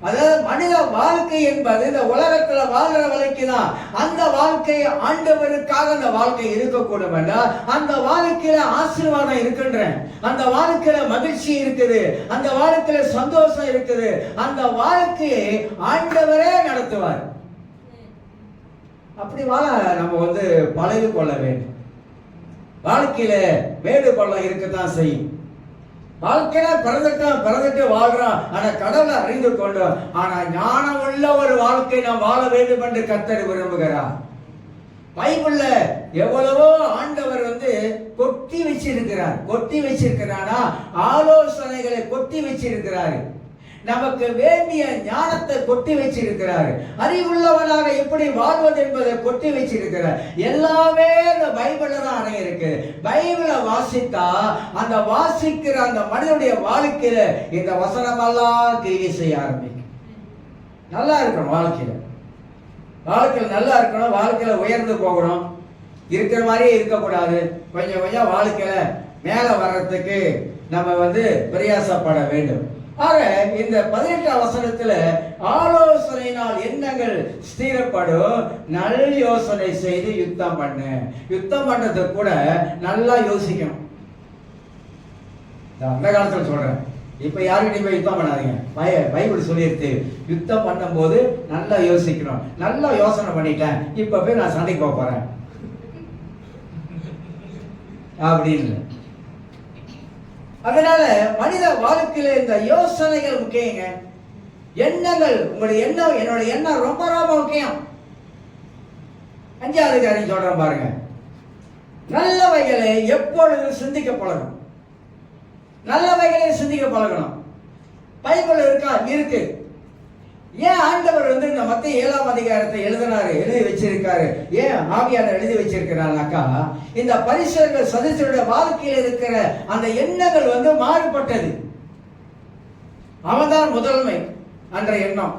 Speaker 1: அதாவது மனித வாழ்க்கை என்பது இந்த உலகத்துல வாழ்ற வரைக்கும் தான். அந்த வாழ்க்கை ஆண்டவருக்காக அந்த வாழ்க்கை இருக்கக்கூடும் என்றால் அந்த வாழ்க்கையில ஆசீர்வாதம் இருக்குன்றேன். அந்த வாழ்க்கையில மகிழ்ச்சி இருக்குது, அந்த வாழ்க்கையில சந்தோஷம் இருக்குது. அந்த வாழ்க்கையை ஆண்டவரே நடத்துவார். அப்படி வாழ நம்ம பழகி கொள்ள வேண்டும். வாழ்க்கையில மேடு பள்ளம் இருக்கத்தான் செய்யும். வாழ்க்கையில பிறந்துட்டு வாழ்றோம். ஆனா கடவுளை அறிந்து கொண்டோம். ஆனா ஞானம் உள்ள ஒரு வாழ்க்கை நாம் வாழ வேண்டும் என்று கர்த்தர் விரும்புகிறார். பைபிள்ல எவ்வளவோ ஆண்டவர் கொட்டி வச்சிருக்கிறாரா, ஆலோசனைகளை கொட்டி வச்சிருக்கிறாரு. நமக்கு வேண்டிய ஞானத்தை கொட்டி வச்சிருக்கிறார். அறிவுள்ளவனாக எப்படி வாழ்வது என்பதை கொட்டி வச்சிருக்கிறார். எல்லாமே இந்த பைபிள்ல தான் அடங்கியிருக்கு. பைபிளை வாசித்தா அந்த வாசிக்கிற அந்த மனிதனுடைய வாழ்க்கையில இந்த வசனமெல்லாம் கிரியை செய்ய ஆரம்பிக்கும். நல்லா இருக்கணும் வாழ்க்கையில நல்லா இருக்கணும். வாழ்க்கையில உயர்ந்து போகணும். இருக்கிற மாதிரியே இருக்கக்கூடாது. கொஞ்சம் கொஞ்சம் வாழ்க்கையில மேல வர்றதுக்கு நம்ம பிரயாசப்பட வேண்டும். ஆக இந்த 18ஆம் வசனத்துல ஆலோசனையினால் எண்ணங்கள் ஸ்திரப்படும், நல்ல யோசனை செய்து யுத்தம் பண்றது கூட நல்லா யோசிக்கணும். அந்த காலத்துல சொல்றேன், இப்ப யாருக்கிட்டையும் போய் யுத்தம் பண்ணாதீங்க. பைபிள் சொல்லியிருக்கு, யுத்தம் பண்ணும் போது நல்லா யோசிக்கணும். நல்லா யோசனை பண்ணிட்டேன், இப்ப போய் நான் சண்டைக்கு போக போறேன் அப்படின்னு. அதனால மனித வாழ்க்கையில இந்த யோசனைகள் முக்கியங்க. எண்ணங்கள், உங்களுடைய எண்ணம், என்னோட எண்ணம் ரொம்ப ரொம்ப முக்கியம். 5வது காரியம் சொல்றேன் பாருங்க. நல்லவைகளை எப்பொழுது சிந்திக்க பழகும். நல்லவைகளை சிந்திக்க பழகணும். பைபிள் இருக்கா? இருக்கு. ஏன் ஆண்டவர் இந்த மத்திய 7ஆம் அதிகாரத்தை எழுதி வச்சிருக்காரு? ஏன் ஆவியானவர் எழுதி வச்சிருக்கிறாருனாக்கா, இந்த பரிசேயர்கள் சதுசேயருடைய வாழ்க்கையில் இருக்கிற அந்த எண்ணங்கள் மாறுபட்டது. அவன்தான் முதன்மை என்ற எண்ணம்.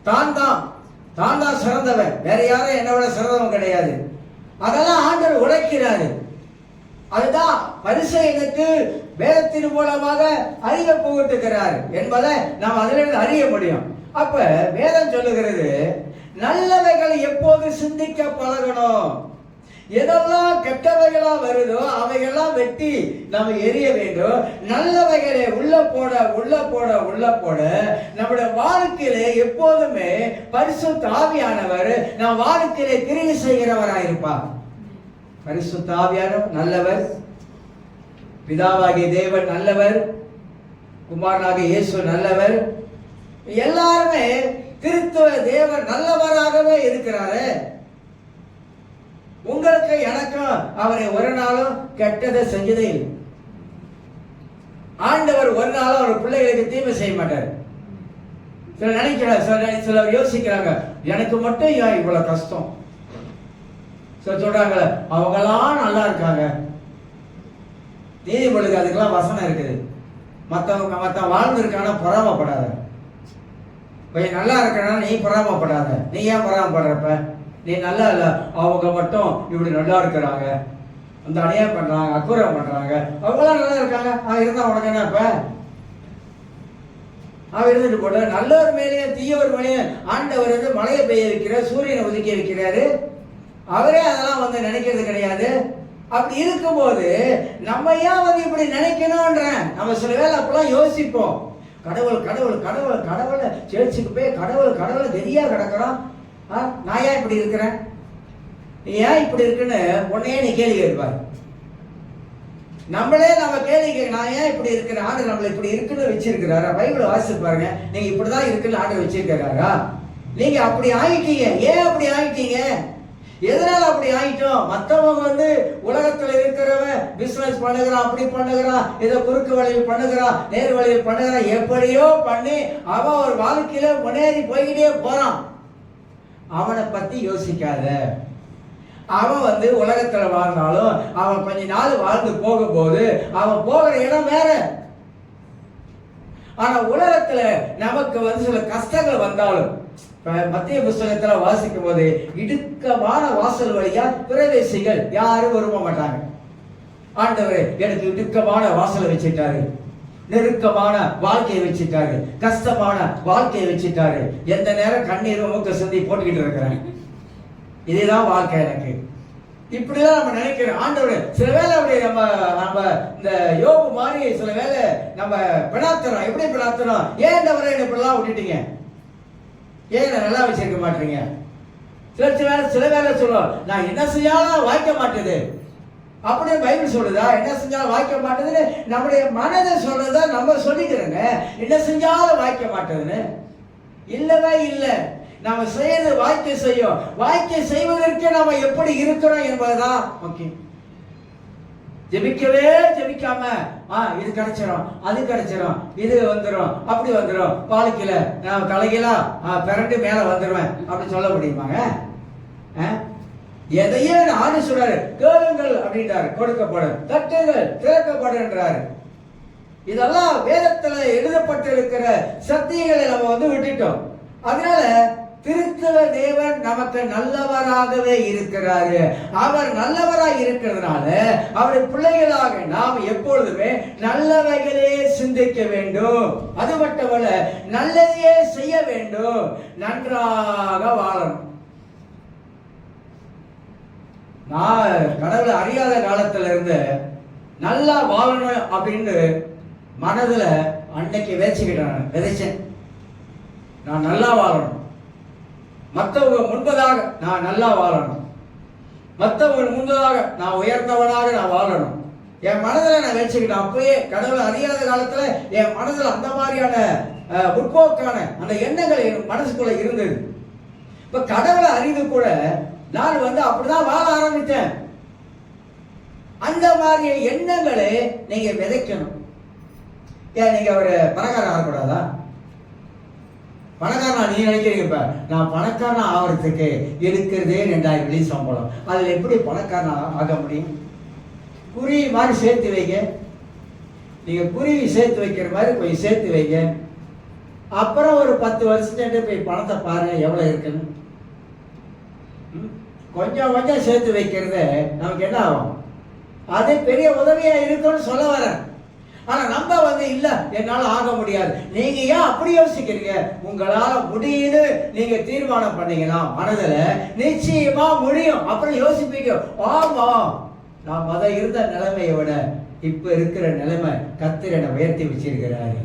Speaker 1: தான் தான் சிறந்தவன், வேற யாரும் என்னை விட சிறந்தவன் கிடையாது. அதெல்லாம் ஆண்டவர் உடைக்கிறாரு. அதுதான் பரிசேயனுக்கு வேதத்தின் மூலமாக அறிவை புகுத்துகிறார் என்பதை நாம் அதிலிருந்து அறிய முடியும். அப்ப வேதம் சொல்லுகிறது, நல்லவைகளை எப்போது சிந்திக்க பழகணும். எதெல்லாம் கெட்டவைகளா வருதோ அவைகள்லாம் வெட்டி நம்ம எரிய வேண்டும். நல்லவைகளை உள்ள போட நம்முடைய வாழ்க்கையில எப்போதுமே பரிசுத்த ஆவியானவர் நம் வாழ்க்கையில கிரியை செய்கிறவராயிருப்பார். பரிசுத்த ஆவியானவர் நல்லவர், பிதாவாகிய தேவன் நல்லவர், குமாரனாகிய இயேசு நல்லவர். எல்லாருமே கிறிஸ்துவ தேவன் நல்லவராகவே இருக்கிறாரு. உங்களுக்கு எனக்கும் அவரை ஒரு நாளும் கெட்டதை செஞ்சதே இல்லை. ஆண்டவர் ஒரு நாளும் அவர் பிள்ளைகளுக்கு தீமை செய்ய மாட்டார். சிலர் நினைக்கிறாங்க, சிலர் யோசிக்கிறாங்க, எனக்கு மட்டும் ஏன் இவ்வளவு கஷ்டம். சிலர் சொல்றாங்க, அவங்கெல்லாம் நல்லா இருக்காங்க. நீதிபதிக்கு அதுக்கெல்லாம் வசனம் இருக்குது. மற்றவங்க வாழ்ந்திருக்கான பொறாமப்படாத. கொஞ்சம் நல்லா இருக்கனா நீ பொறாமப்படாத. நீ ஏன் பொறாமப்படுறப்ப? நீ நல்லா இல்ல, அவங்க மட்டும் இப்படி நல்லா இருக்கிறாங்க, அந்த அநியாயம் பண்றாங்க, அக்குறம் பண்றாங்க, அவங்களாம் நல்லா இருக்காங்க, இருந்தா உனக்கு என்ன? இப்ப அவன் இருந்துட்டு போட நல்லவர் மேலேயே தீயவர் மேலேயே ஆண்டவர் மழையை பெய்ய வைக்கிறார், சூரியனை உதிக்க வைக்கிறாரு. அவரே அதெல்லாம் நினைக்கிறது கிடையாது. அப்படி இருக்கும்போது நம்ம ஏன் இப்படி நினைக்கணும்ன்ற நம்ம சில வேளை அப்பெல்லாம் யோசிப்போம். கடவுள் கடவுள் கடவுள் கடவுளை சேர்ச்சுக்கு போய் கடவுளை தெரியா கிடக்குறோம். நான் ஏன் இப்படி இருக்கிறேன், ஏன் இப்படி இருக்குன்னு உன்னையே நீ கேள்வி கேட்பார். நம்மளே நம்ம கேள்வி கேட்க, நான் ஏன் இப்படி இருக்கிறேன், ஆண்டு நம்மளை இப்படி இருக்குன்னு வச்சிருக்கிறாரா? பைபிளை வாசிச்சு பாருங்க, நீங்க இப்படிதான் இருக்குன்னு ஆண்டு வச்சிருக்கிறாரா? நீங்க அப்படி ஆயிட்டீங்க. ஏன் அப்படி ஆயிட்டீங்க? எதனால அப்படி ஆயிட்டோம்? மற்றவங்க உலகத்துல இருக்கிறவன் பிசினஸ் பண்ணுகிறான், அப்படி பண்ணுகிறான், ஏதோ குறுக்கு வழியில் பண்ணுகிறான், நேர் வழியில் பண்ணுகிறான், எப்படியோ பண்ணி அவன் ஒரு வாழ்க்கையில முன்னேறி போய்கிட்டே போறான். அவனை பத்தி யோசிக்காத. அவன் உலகத்துல வாழ்ந்தாலும் அவன் கொஞ்ச நாள் வாழ்ந்து போகும்போது அவன் போகிற இடம் வேற. ஆனா உலகத்துல நமக்கு சில கஷ்டங்கள் வந்தாலும், மத்திய புஸ்தகத்துல வாசிக்கும் போது இடுக்கமான வாசல் வழியா பிரவேசிகள் யாரும் விரும்ப மாட்டாங்க. ஆண்டவர் எனக்கு இடுக்கமான வாசலை வச்சுட்டாரு, நெருக்கமான வாழ்க்கையை வச்சுட்டாரு, கஷ்டமான வாழ்க்கையை வச்சுட்டாரு, எந்த நேரம் கண்ணீரும் மூக்க சிந்தி போட்டுக்கிட்டு இருக்கிறேன், இதுதான் வாழ்க்கை எனக்கு. இப்படிதான் நம்ம நினைக்கிறோம். ஆண்டவர் சில வேலை அப்படி நம்ம இந்த யோபு மாதிரி சில வேலை நம்ம பிணாத்துறோம். எப்படி பிணாத்துறோம்? ஏன் அவரை இப்படிலாம் விட்டுட்டீங்க, ஏன் நல்லா வச்சிருக்க மாட்டீங்க? சில வேலை சொல்லுவோம், நான் என்ன செஞ்சாலும் வாய்க்க மாட்டேது அப்படின்னு பைபிள் சொல்லுதா? என்ன செஞ்சாலும் வாய்க்க மாட்டேதுன்னு நம்முடைய மனதை சொல்றதா நம்ம சொல்லிக்கிறோங்க. என்ன செஞ்சாலும் வாய்க்க மாட்டேதுன்னு இல்லவே இல்லை. நாம செய்யறது வாய்க்க செய்யும். வாய்க்க செய்வதற்கு நாம எப்படி இருக்கிறோம் என்பதுதான் முக்கியம். ஜெபிக்காம இது கிடைச்சிடும், அது கிடைச்சிடும், இது வந்துடும், அப்படி வந்துடும், வாழ்க்கையில நான் தலைகளா பிறண்டு மேல வந்துடுவேன் அப்படி சொல்ல முடியுமாங்க? எதையே ஆண்டு சொல்றாரு, கேளுங்கள் அப்படின்றாரு, கொடுக்கப்படும், தட்டுங்கள் திறக்கப்படுன்றாரு. இதெல்லாம் வேதத்துல எழுதப்பட்டிருக்கிற சத்தியங்களை நம்ம விட்டுட்டோம். அதனால கிறிஸ்துவ தேவன் நமக்கு நல்லவராகவே இருக்கிறாரு. அவர் நல்லவராக இருக்கிறதுனால அவருடைய பிள்ளைகளாக நாம் எப்பொழுதுமே நல்லவைகளே சிந்திக்க வேண்டும். அது மட்டுமல்ல, நல்லதையே செய்ய வேண்டும், நன்றாக வாழணும். நான் கடவுளை அறியாத காலத்துல இருந்து நல்லா வாழணும் அப்படின்னு மனதுல அன்னைக்கு விதைச்சேன். நான் நல்லா வாழணும், மற்றவங்க முன்பதாக நான் நல்லா வாழணும், மற்றவங்க முன்பதாக நான் உயர்ந்தவனாக நான் வாழணும். என் மனதில் நான் வச்சுக்கிட்டேன். அப்பயே கடவுளை அறியாத காலத்துல என் மனதில் அந்த மாதிரியான முற்போக்கான அந்த எண்ணங்கள் என் மனசுக்குள்ள இருந்தது. இப்ப கடவுளை அறிந்து கூட நான் அப்படிதான் வாழ ஆரம்பித்தேன். அந்த மாதிரி எண்ணங்களை நீங்க விதைக்கணும். ஏன் நீங்க ஒரு பணக்காரன் ஆகக்கூடாதா? பணக்காரனா நீ நினைக்கிறீங்க, இப்ப நான் பணக்காரனா ஆகிறதுக்கு இருக்கிறதே 2000 வெள்ளி சம்பளம், அதுல எப்படி பணக்காரனா ஆக முடியும்? குருவி மாதிரி சேர்த்து வைங்க. நீங்க குருவி சேர்த்து வைக்கிற மாதிரி கொஞ்சம் சேர்த்து வைங்க. அப்புறம் ஒரு 10 வருஷத்துக்கு போய் பணத்தை பாருங்க எவ்வளவு இருக்குன்னு. கொஞ்சம் கொஞ்சம் சேர்த்து வைக்கிறது நமக்கு என்ன ஆகும்? அது பெரிய உதவியா இருக்கும்னு சொல்ல வரேன். ஆனா நம்ம இல்ல என்னால ஆக முடியாது. நீங்க ஏன் அப்படி யோசிக்கிறீங்க? உங்களால முடியுது நீங்க தீர்மானம் பண்ணீங்கன்னா மனதுல நிச்சயமா முடியும். அப்புறம் யோசிப்பீங்க, ஆமா நான் இருந்த நிலைமையை விட இப்ப இருக்கிற நிலைமை கர்த்தர் என்னை உயர்த்தி வச்சிருக்கிறாரு,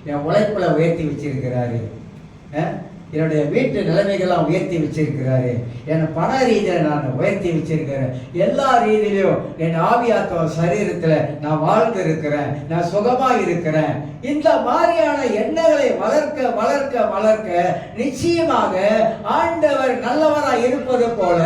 Speaker 1: என் உழைப்புல உயர்த்தி வச்சிருக்கிறாரு, என்னுடைய வீட்டு நிலைமைகள்லாம் உயர்த்தி வச்சிருக்கிறாரு, என் பண ரீதியில நான் உயர்த்தி வச்சிருக்கிறேன், எல்லா ரீதியிலையும் என் ஆவியாத்ம சரீரத்துல நான் வாழ்ந்து இருக்கிறேன், நான் சுகமா இருக்கிறேன். இந்த மாதிரியான எண்ணங்களை வளர்க்க வளர்க்க வளர்க்க நிச்சயமாக ஆண்டவர் நல்லவராய் இருப்பது போல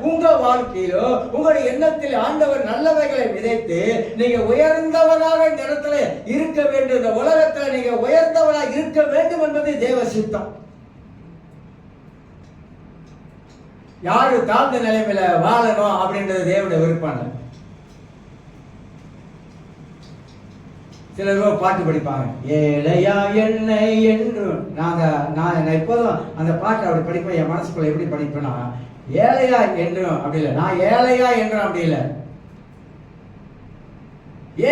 Speaker 1: உங்க வாழ்க்கையிலோ உங்களுடைய எண்ணத்தில் ஆண்டவர் நல்லவைகளை விதைத்து நீங்க உயர்ந்தவராக இந்த இடத்துல இருக்க வேண்டும். இந்த உலகத்துல நீங்க உயர்ந்தவராக இருக்க வேண்டும் என்பது தேவ சித்தம். யாரு தாழ்ந்த நிலைமையில வாழணும் அப்படின்றது தேவனுடைய விருப்பம் இல்லை. சிலர் பாட்டு படிப்பாங்க, ஏழையா என்னை என்று. நான் எப்போதும் அந்த பாட்டை அப்படி படிப்பேன். என் மனசுக்குள்ள எப்படி படிப்பேன்னா, ஏழையா என்றும் அப்படி இல்லை, நான் ஏழையா என்றும் அப்படி இல்லை,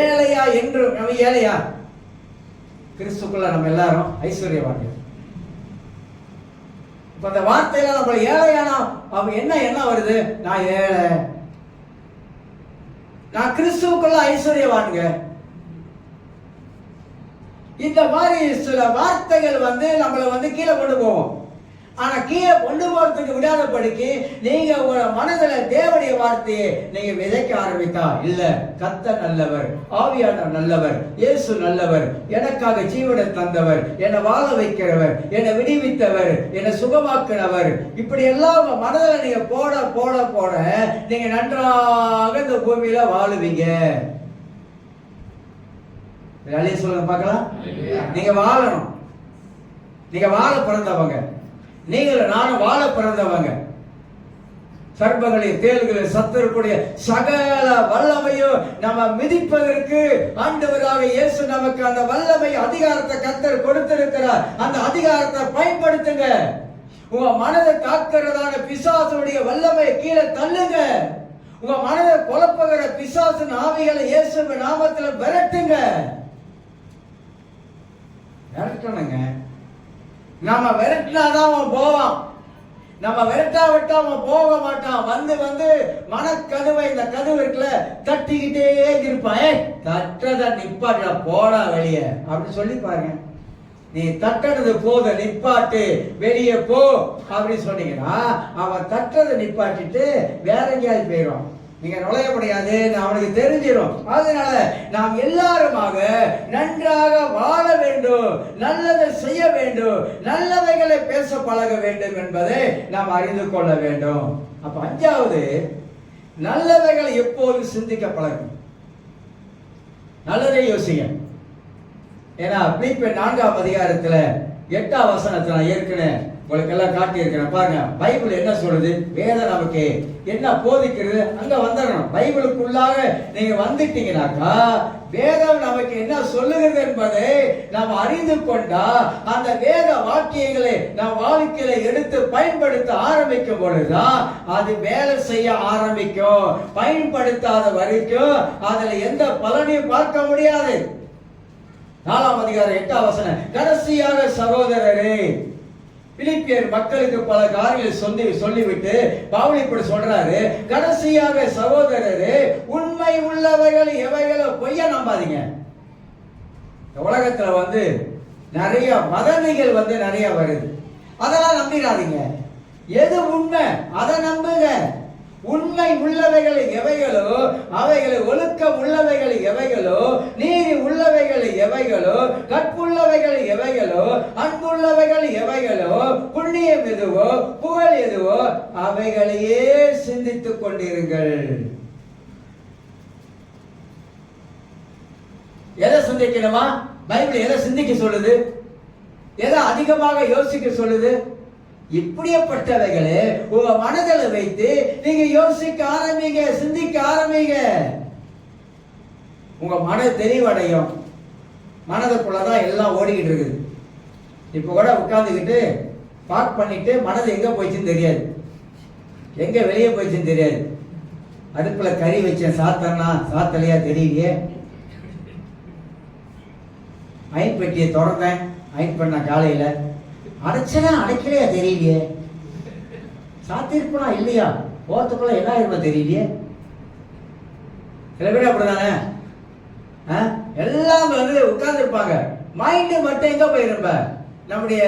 Speaker 1: ஏழையா என்றும். நம்ம ஏழையா? கிறிஸ்துக்குள்ள நம்ம எல்லாரும் ஐஸ்வர்யவான்கள். இப்ப அந்த வார்த்தையில நம்ம ஏழையானா அவன் என்ன வருது? நான் ஏழை, நான் கிறிஸ்துவுக்குள்ள ஐஸ்வர்யவான்க. இந்த மாதிரி சில வார்த்தைகள் நம்மள கீழே கொண்டு போவோம். ஆனா கீழே கொண்டு போறதுக்கு விடாதபடிக்கு நீங்க உங்க மனதுல தேவனுடைய வார்த்தையை நீங்க விதைக்க ஆரம்பித்தா, இல்ல கர்த்தர் நல்லவர், ஆவியானவர் நல்லவர், இயேசு நல்லவர், எனக்காக ஜீவனை தந்தவர், என்னை வாழ வைக்கிறவர், என்னை விடுவித்தவர், என்னை சுகமாக்கினவர், இப்படி எல்லாம் உங்க மனதுல நீங்க போட போட போட நீங்க நன்றாக இந்த பூமியில வாழுவீங்க. சொல்லுங்க பார்க்கலாம். நீங்க வாழணும். நீங்க வாழ பிறந்தவங்க, நீங்கள் நானும் வாழ பிறந்தவங்க. சர்ப்பங்களையும் தேள்களையும் சத்துருக்கூடிய சகல வல்லமையும் நம்ம மிதிப்பதற்கு ஆண்டவராக இயேசு நமக்கு அந்த வல்லமை அதிகாரத்தை கர்த்தர் கொடுத்திருக்கிறார். அந்த அதிகாரத்தை பயன்படுத்துங்க. உங்க மனதை காக்கிறதான பிசாசுடைய வல்லமை கீழே தள்ளுங்க. உங்க மனதை குழப்புகிற பிசாசு ஆவிகளை இயேசுவின் நாமத்தில் விரட்டுங்க. விரட்டணுங்க. நம்ம விரட்டினாதான் அவன் போவான். நம்ம விரட்டா விட்டா அவன் போக மாட்டான். வந்து மனக்கதவை, இந்த கதவு இருக்குல்ல, தட்டிக்கிட்டே இருப்பான். தட்டத நிப்பாட்ட, போடா வெளியே அப்படின்னு சொல்லி பாருங்க. நீ தட்டனது போத நிப்பாட்டு, வெளியே போ அப்படின்னு சொன்னீங்கன்னா அவன் தட்டதை நிப்பாட்டிட்டு வேற எங்கேயாவது போயிடும். நீங்க நுழைய முடியாது, அவனுக்கு தெரிஞ்சிடும். அதனால நாம் எல்லாருமாக நன்றாக வாழ வேண்டும், நல்லதை செய்ய வேண்டும், நல்லவைகளை பேச பழக வேண்டும் என்பதை நாம் அறிந்து கொள்ள வேண்டும். அப்ப 5வது, நல்லவைகளை எப்போது சிந்திக்க பழகும். நல்லதை யோசிங்க. ஏன்னா பிலிப்பியர் 4ஆம் அதிகாரத்துல 8ஆம் வசனத்தை நான் ஏற்கனவே உங்களுக்கு எல்லாம் காட்டி இருக்கிறேன். பாருங்க, பைபிள் என்ன சொல்றது, வேதம் நமக்கு என்ன போதிக்கிறது, அங்க வந்துடணும். பைபிளுக்குள்ளாக நீங்க வந்துட்டீங்கன்னாக்கா வேதம் நமக்கு என்ன சொல்லுகிறது என்பதை நாம் அறிந்து கொண்டா அந்த வேத வாக்கியங்களை நாம் வாழ்க்கையில எடுத்து பயன்படுத்த ஆரம்பிக்கும் பொழுதுதான் அது வேலை செய்ய ஆரம்பிக்கும். பயன்படுத்தாத வரைக்கும் அதுல எந்த பலனையும் பார்க்க முடியாது. 4ஆம் அதிகாரம் 8ஆம் வசனம், கடைசியாக சகோதரரே, பிலிப்பியர் மக்களுக்கு பல காரியங்களை சொல்லிவிட்டு பவுல் இப்படி சொல்றாரு, கடைசியாக சகோதரரே, உண்மை உள்ளவைகள் எவைகளோ பொய்யா நம்பாதீங்க. உலகத்துல நிறைய மதங்கள் நிறைய வருது, அதெல்லாம் நம்பிடாதீங்க. எது உண்மை அதை நம்புங்க. உண்மை உள்ளவைகள் எவைகளோ அவைகளை, ஒழுக்கம் உள்ளவைகள் எவைகளோ, நீதி உள்ளவைகள் எவைகளோ, கற்புள்ளவைகள் எவைகளோ, அன்புள்ளவைகள் எவைகளோ, புண்ணியம் எதுவோ, புகழ் எதுவோ அவைகளையே சிந்தித்துக் கொண்டிருங்கள். எதை சிந்திக்கணுமா? பைபிள் எதை சிந்திக்க சொல்லுது? எதை அதிகமாக யோசிக்க சொல்லுது? இப்படிப்பட்டவைகளே உங்க மனதில் வைத்து நீங்க யோசிக்க ஆரம்பிங்க, சிந்திக்க ஆரம்பிங்க. உங்க மன தெளிவடையும். மனதுக்குள்ளதான் எல்லாம் ஓடிக்கிட்டு இருக்குது. இப்ப கூட உட்கார்ந்துக்கிட்டு பார்க் பண்ணிட்டு மனது எங்க போயிடுச்சுன்னு தெரியாது, எங்க வெளியே போயிடுச்சுன்னு தெரியாது. அடுப்புல கறி வச்சேன், சாத்தனா சாத்தலையா தெரியலையே. அயன் பெட்டியை திறந்தேன், அயன் பண்ண காலையில அடைச்சனா அடைக்கலையா தெரியலையே. சாத்திருப்பா இல்லையா, போறதுக்குள்ள என்ன ஆயிருப்பா தெரியலையே. சில பேர் அப்படிதானே, எல்லாம் வந்து உட்கார்ந்து இருப்பாங்க. மைண்டு மட்டும் எங்க போயிருப்ப, நம்முடைய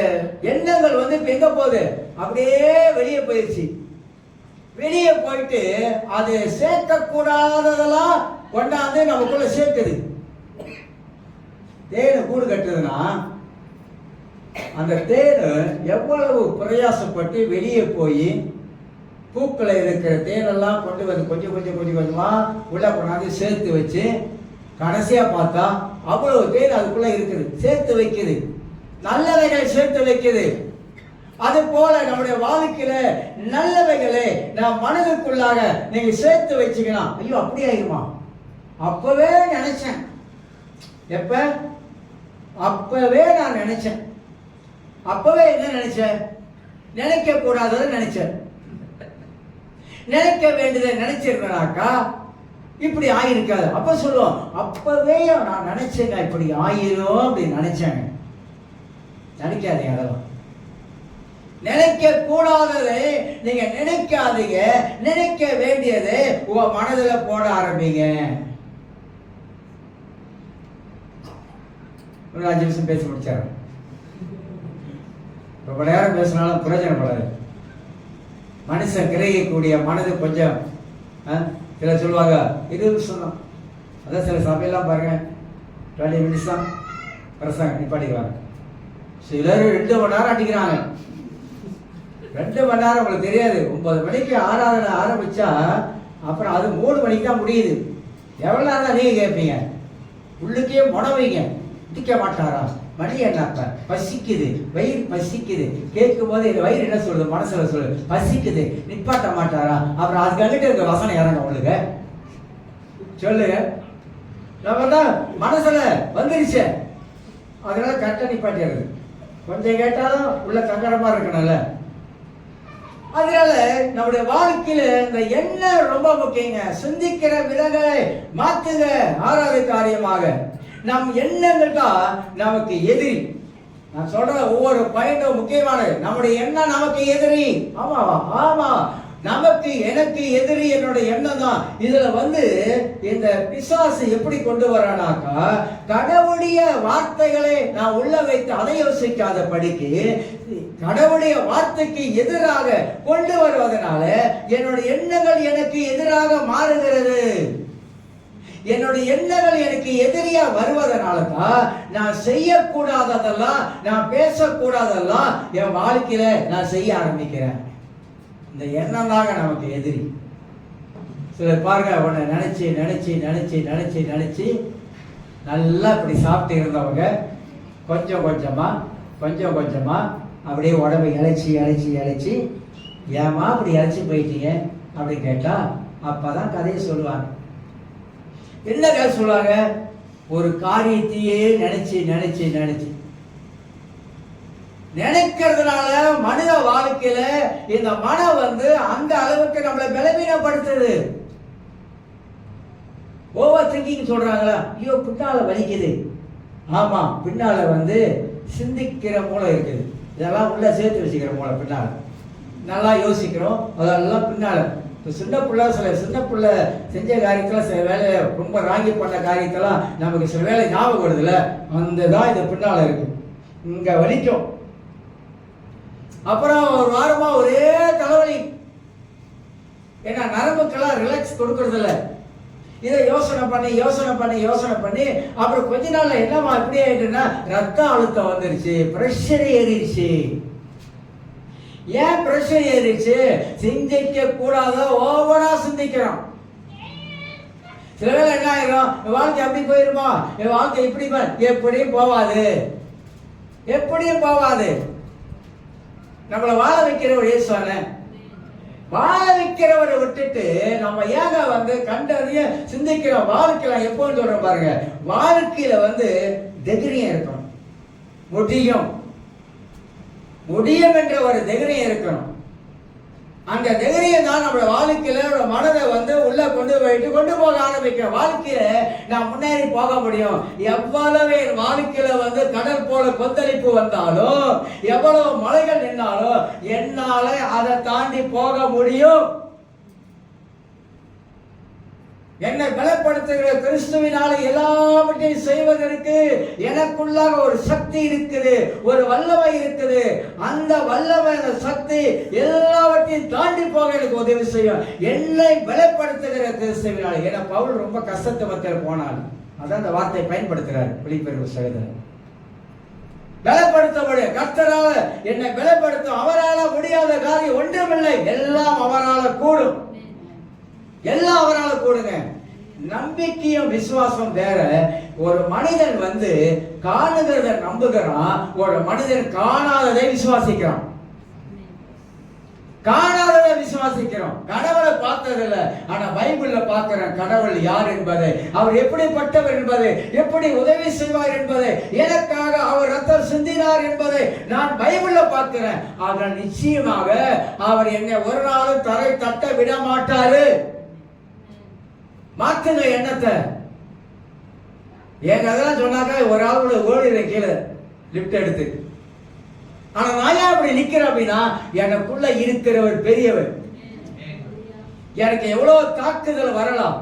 Speaker 1: எண்ணங்கள் வந்து இப்ப எங்க போகுது, அப்படியே வெளியே போயிடுச்சு. வெளியே போயிட்டு அது சேர்க்க கூடாததெல்லாம் கொண்டாந்து நமக்குள்ள சேர்க்குது. தேனு கூடு கட்டுதுன்னா அந்த தேனு எவ்வளவு பிரயாசப்பட்டு வெளியே போய் பூக்களை இருக்கிற தேனெல்லாம் கொண்டு வந்து கொஞ்சம் கொஞ்சம் கொஞ்சம் கொஞ்சமா உள்ள கொண்டாந்து சேர்த்து வச்சு கடைசியா பார்த்தா அவ்வளவு தேன் அதுக்குள்ள இருக்குது, சேர்த்து வைக்குது, நல்லவைகளை சேர்த்து வைக்குது. அது போல நம்முடைய வாழ்க்கையில நல்லவைகளை நாம் மனதுக்குள்ளாக நீங்க சேர்த்து வச்சுக்கலாம். ஐயோ அப்படி ஆயிருமா, அப்பவே நினைச்சேன். எப்ப? அப்பவே நான் நினைச்சேன். அப்பவே என்ன நினைச்சேன்? நினைக்க கூடாததை நினைச்சேன். நினைக்க வேண்டியதை நினைச்சிருக்கனாக்கா இப்படி ஆயிருக்காது. அப்ப சொல்லுவோம், அப்பவே நான் நினைச்சேங்க இப்படி ஆயிரும் அப்படின்னு நினைச்சேங்க. நினைக்காதீங்க, அதெல்லாம் நினைக்க கூடாததை நீங்க நினைக்காதீங்க. நினைக்க வேண்டியதை உங்க மனதுல போட ஆரம்பிங்க. ஒரு 5 நிமிஷம் பேசி முடிச்சாரு. ரொம்ப நேரம் பேசினாலும் பிரயோஜனப்படாது. மனுஷன் கிரகிக்கக்கூடிய மனது கொஞ்சம் சில சொல்லுவாங்க 20 நிமிஷம் தான். அதான் சில சபையெல்லாம் பாருங்க 20 மினிட்ஸ் தான் பிரசங்க நிப்பாட்டிக்கிறாங்க. சிலர் 2 மணி நேரம் அடிக்கிறாங்க. 2 மணி நேரம் உங்களுக்கு தெரியாது. 9 மணிக்கு ஆராதனை ஆரம்பிச்சா அப்புறம் அது 3 மணிக்கு தான் முடியுது. எவ்வளவு நேரம் தான் நீங்க கேட்பீங்க? உள்ளுக்கே முனவீங்க. திக்க மாட்டாரா, மணி என்னப்ப பசிக்குது, வயிறு பசிக்குது. கேட்கும் போது எங்க வயிறு என்ன சொல்லுது, மனசுல சொல்லுது பசிக்குது, நிப்பாட்ட மாட்டாரா. அப்புறம் அது கண்டுட்டு இருக்க வசனம் இறங்க உங்களுக்கு சொல்லுங்க. நம்ம தான் மனசுல வந்துருச்சு, அதனால கரெக்டா நிப்பாட்டிடுறது. கொஞ்சம் கேட்டாலும் உள்ள சங்கடமா இருக்கணும்ல. அதனால நம்முடைய வாழ்க்கையில இந்த எண்ணம் ரொம்ப முக்கியங்க. சிந்திக்கிற விதங்களை மாத்துங்க. 6வது காரியமாக நம் எண்ணங்கள் தான் நமக்கு எதிரி. நான் சொல்ற ஒவ்வொரு பாயிண்டும் முக்கியமானது. நம்முடைய எண்ணம் நமக்கு எதிரி. ஆமாவா? ஆமா, நமக்கு எனக்கு எதிரி என்னுடைய எண்ணம் தான். இதுல வந்து இந்த பிசாசு எப்படி கொண்டு வரானாக்கா, கடவுளுடைய வார்த்தைகளை நான் உள்ள வைத்து அதை யோசிக்காத படிக்கு கடவுளுடைய வார்த்தைக்கு எதிராக கொண்டு வருவதனால என்னுடைய எண்ணங்கள் எனக்கு எதிராக மாறுகிறது. என்னுடைய எண்ணங்கள் எனக்கு எதிரியா வருவதனால தான் நான் செய்யக்கூடாததெல்லாம், நான் பேசக்கூடாதெல்லாம் என் வாழ்க்கையில நான் செய்ய ஆரம்பிக்கிறேன். இந்த எண்ணம் தாங்க நமக்கு எதிரி. சிலர் பாருங்க, உன்னை நினைச்சு நினைச்சு நினைச்சு நினைச்சு நினைச்சு நல்லா இப்படி சாப்பிட்டு இருந்தவங்க கொஞ்சம் கொஞ்சமா கொஞ்சம் கொஞ்சமா அப்படியே உடம்பை இழைச்சி இழைச்சி இழைச்சி ஏமா அப்படி இழைச்சி போயிட்டீங்க அப்படின்னு கேட்டா அப்பதான் கதையை சொல்லுவாங்க. என்ன கதை சொல்லுவாங்க? ஒரு காரியத்தையே நினைச்சு நினைச்சு நினைச்சு நினைக்கிறதுனால மனித வாழ்க்கையில இந்த மனம் வந்து அந்த அளவுக்கு நம்மளை பலவீனப்படுத்துது. ஓவர் திங்கிங் சொல்றாங்களா? ஐயோ பின்னால வலிக்குது. ஆமா, பின்னால வந்து சிந்திக்கிற மூளை இருக்குது. இதெல்லாம் உள்ள சேர்த்து வச்சுக்கிற மூளை பின்னால. நல்லா யோசிக்கிறோம், அதெல்லாம் பின்னால. இப்போ சின்ன பிள்ளை செஞ்ச காரியத்தில் சில வேலை ரொம்ப ராங்கி பண்ண காரியத்தெல்லாம் நமக்கு சில வேலை ஞாபகம் வருதுல்ல, அந்த தான் இது பின்னால இருக்கு. இங்க வலிக்கும். அப்புறம் ஒரு வாரமா ஒரே தலைவலி. ஏன்னா நரம்புக்கெல்லாம் ரிலாக்ஸ் கொடுக்கறது இல்லை. இதை யோசனை பண்ணி யோசனை பண்ணி யோசனை பண்ணி அப்புறம் கொஞ்ச நாள்ல என்னமா இப்படி ஆயிட்டுன்னா ரத்த அழுத்தம் வந்துருச்சு, பிரஷர் ஏறிடுச்சு. ஏன் பிரஷர் ஏறிடுச்சு? சிந்திக்க கூடாத ஓவரா சிந்திக்கிறோம். சில வேளை என்ன ஆயிரும், என் வாழ்க்கை அப்படி போயிருமா, என் வாழ்க்கை இப்படி எப்படியும் போவாது, எப்படியும் போவாது. நம்மளை வாழ வைக்கிறவர் இயேசுவானே. வாழ வைக்கிறவரை விட்டுட்டு நம்ம ஏங்க கண்டறிய சிந்திக்கிற வாழ்க்கையில எப்போன்னு சொல்றோம் பாருங்க. வாழ்க்கையில தைரியம் இருக்கணும், முடியும் முடியும் என்ற ஒரு தைரியம் இருக்கணும். அந்த தைரியம் தான் நம்ம வாழ்க்கையில மனதை உள்ள கொண்டு போக ஆரம்பிக்கும். வாழ்க்கையில நான் முன்னேறி போக முடியும். எவ்வளவு வாழ்க்கையில கடல் போல கொந்தளிப்பு வந்தாலும், எவ்வளவு மலைகள் நின்னாலும் என்னால அதை தாண்டி போக முடியும். என்னை பலப்படுத்துகிற கிறிஸ்துவினால எல்லாவற்றையும் செய்வதற்கு எனக்குள்ளாக ஒரு சக்தி இருக்குது, ஒரு வல்லமை இருக்குது. அந்த வல்லமை, அந்த சக்தி எல்லாவற்றையும் தாண்டி போக எனக்கு உதவி செய்யும். என்னை பலப்படுத்துகிற கிறிஸ்துவினால. ஏன்னா பவுல் ரொம்ப கஷ்டத்தை மத்தியில் போனார். அதான் அந்த வார்த்தையை பயன்படுத்துகிறார் வெளிப்பெரு சகோதரர். பலப்படுத்த முடியும் கர்த்தரால என்னை பலப்படுத்தும். அவரால முடியாத காரியம் ஒன்றுமில்லை, எல்லாம் அவரால கூடும், எல்லாம் அவரால் கூடுங்க. நம்பிக்கையும் விசுவாசம் வேற. ஒரு மனிதன் காணுகிறத நம்புகிறான், ஒரு மனிதன் காணாததை விசுவாசிக்கிறான். காணாததை விசுவாசிக்கிறோம். கடவுளை பார்த்ததில்ல, ஆனா பைபிள்ல பார்க்கிறேன் கடவுள் யார் என்பதை, அவர் எப்படிப்பட்டவர் என்பதை, எப்படி உதவி செய்வார் என்பதை, எனக்காக அவர் ரத்தம் சிந்தினார் என்பதை நான் பைபிள்ல பார்க்கிறேன். ஆனால் நிச்சயமாக அவர் என்னை ஒரு நாளும் தரை தட்ட விட மாட்டாரு. மாத்துங்க எண்ணத்தை. என் அதெல்லாம் சொன்னாக்கா ஒரு ஆளோட ஓடிடுறேன் கீழே லிப்ட் எடுத்து. ஆனா நான் ஏன் அப்படி நிக்கிறேன் அப்படின்னா, எனக்குள்ள இருக்கிறவர் பெரியவர். எனக்கு எவ்வளவு தாக்குதல் வரலாம்,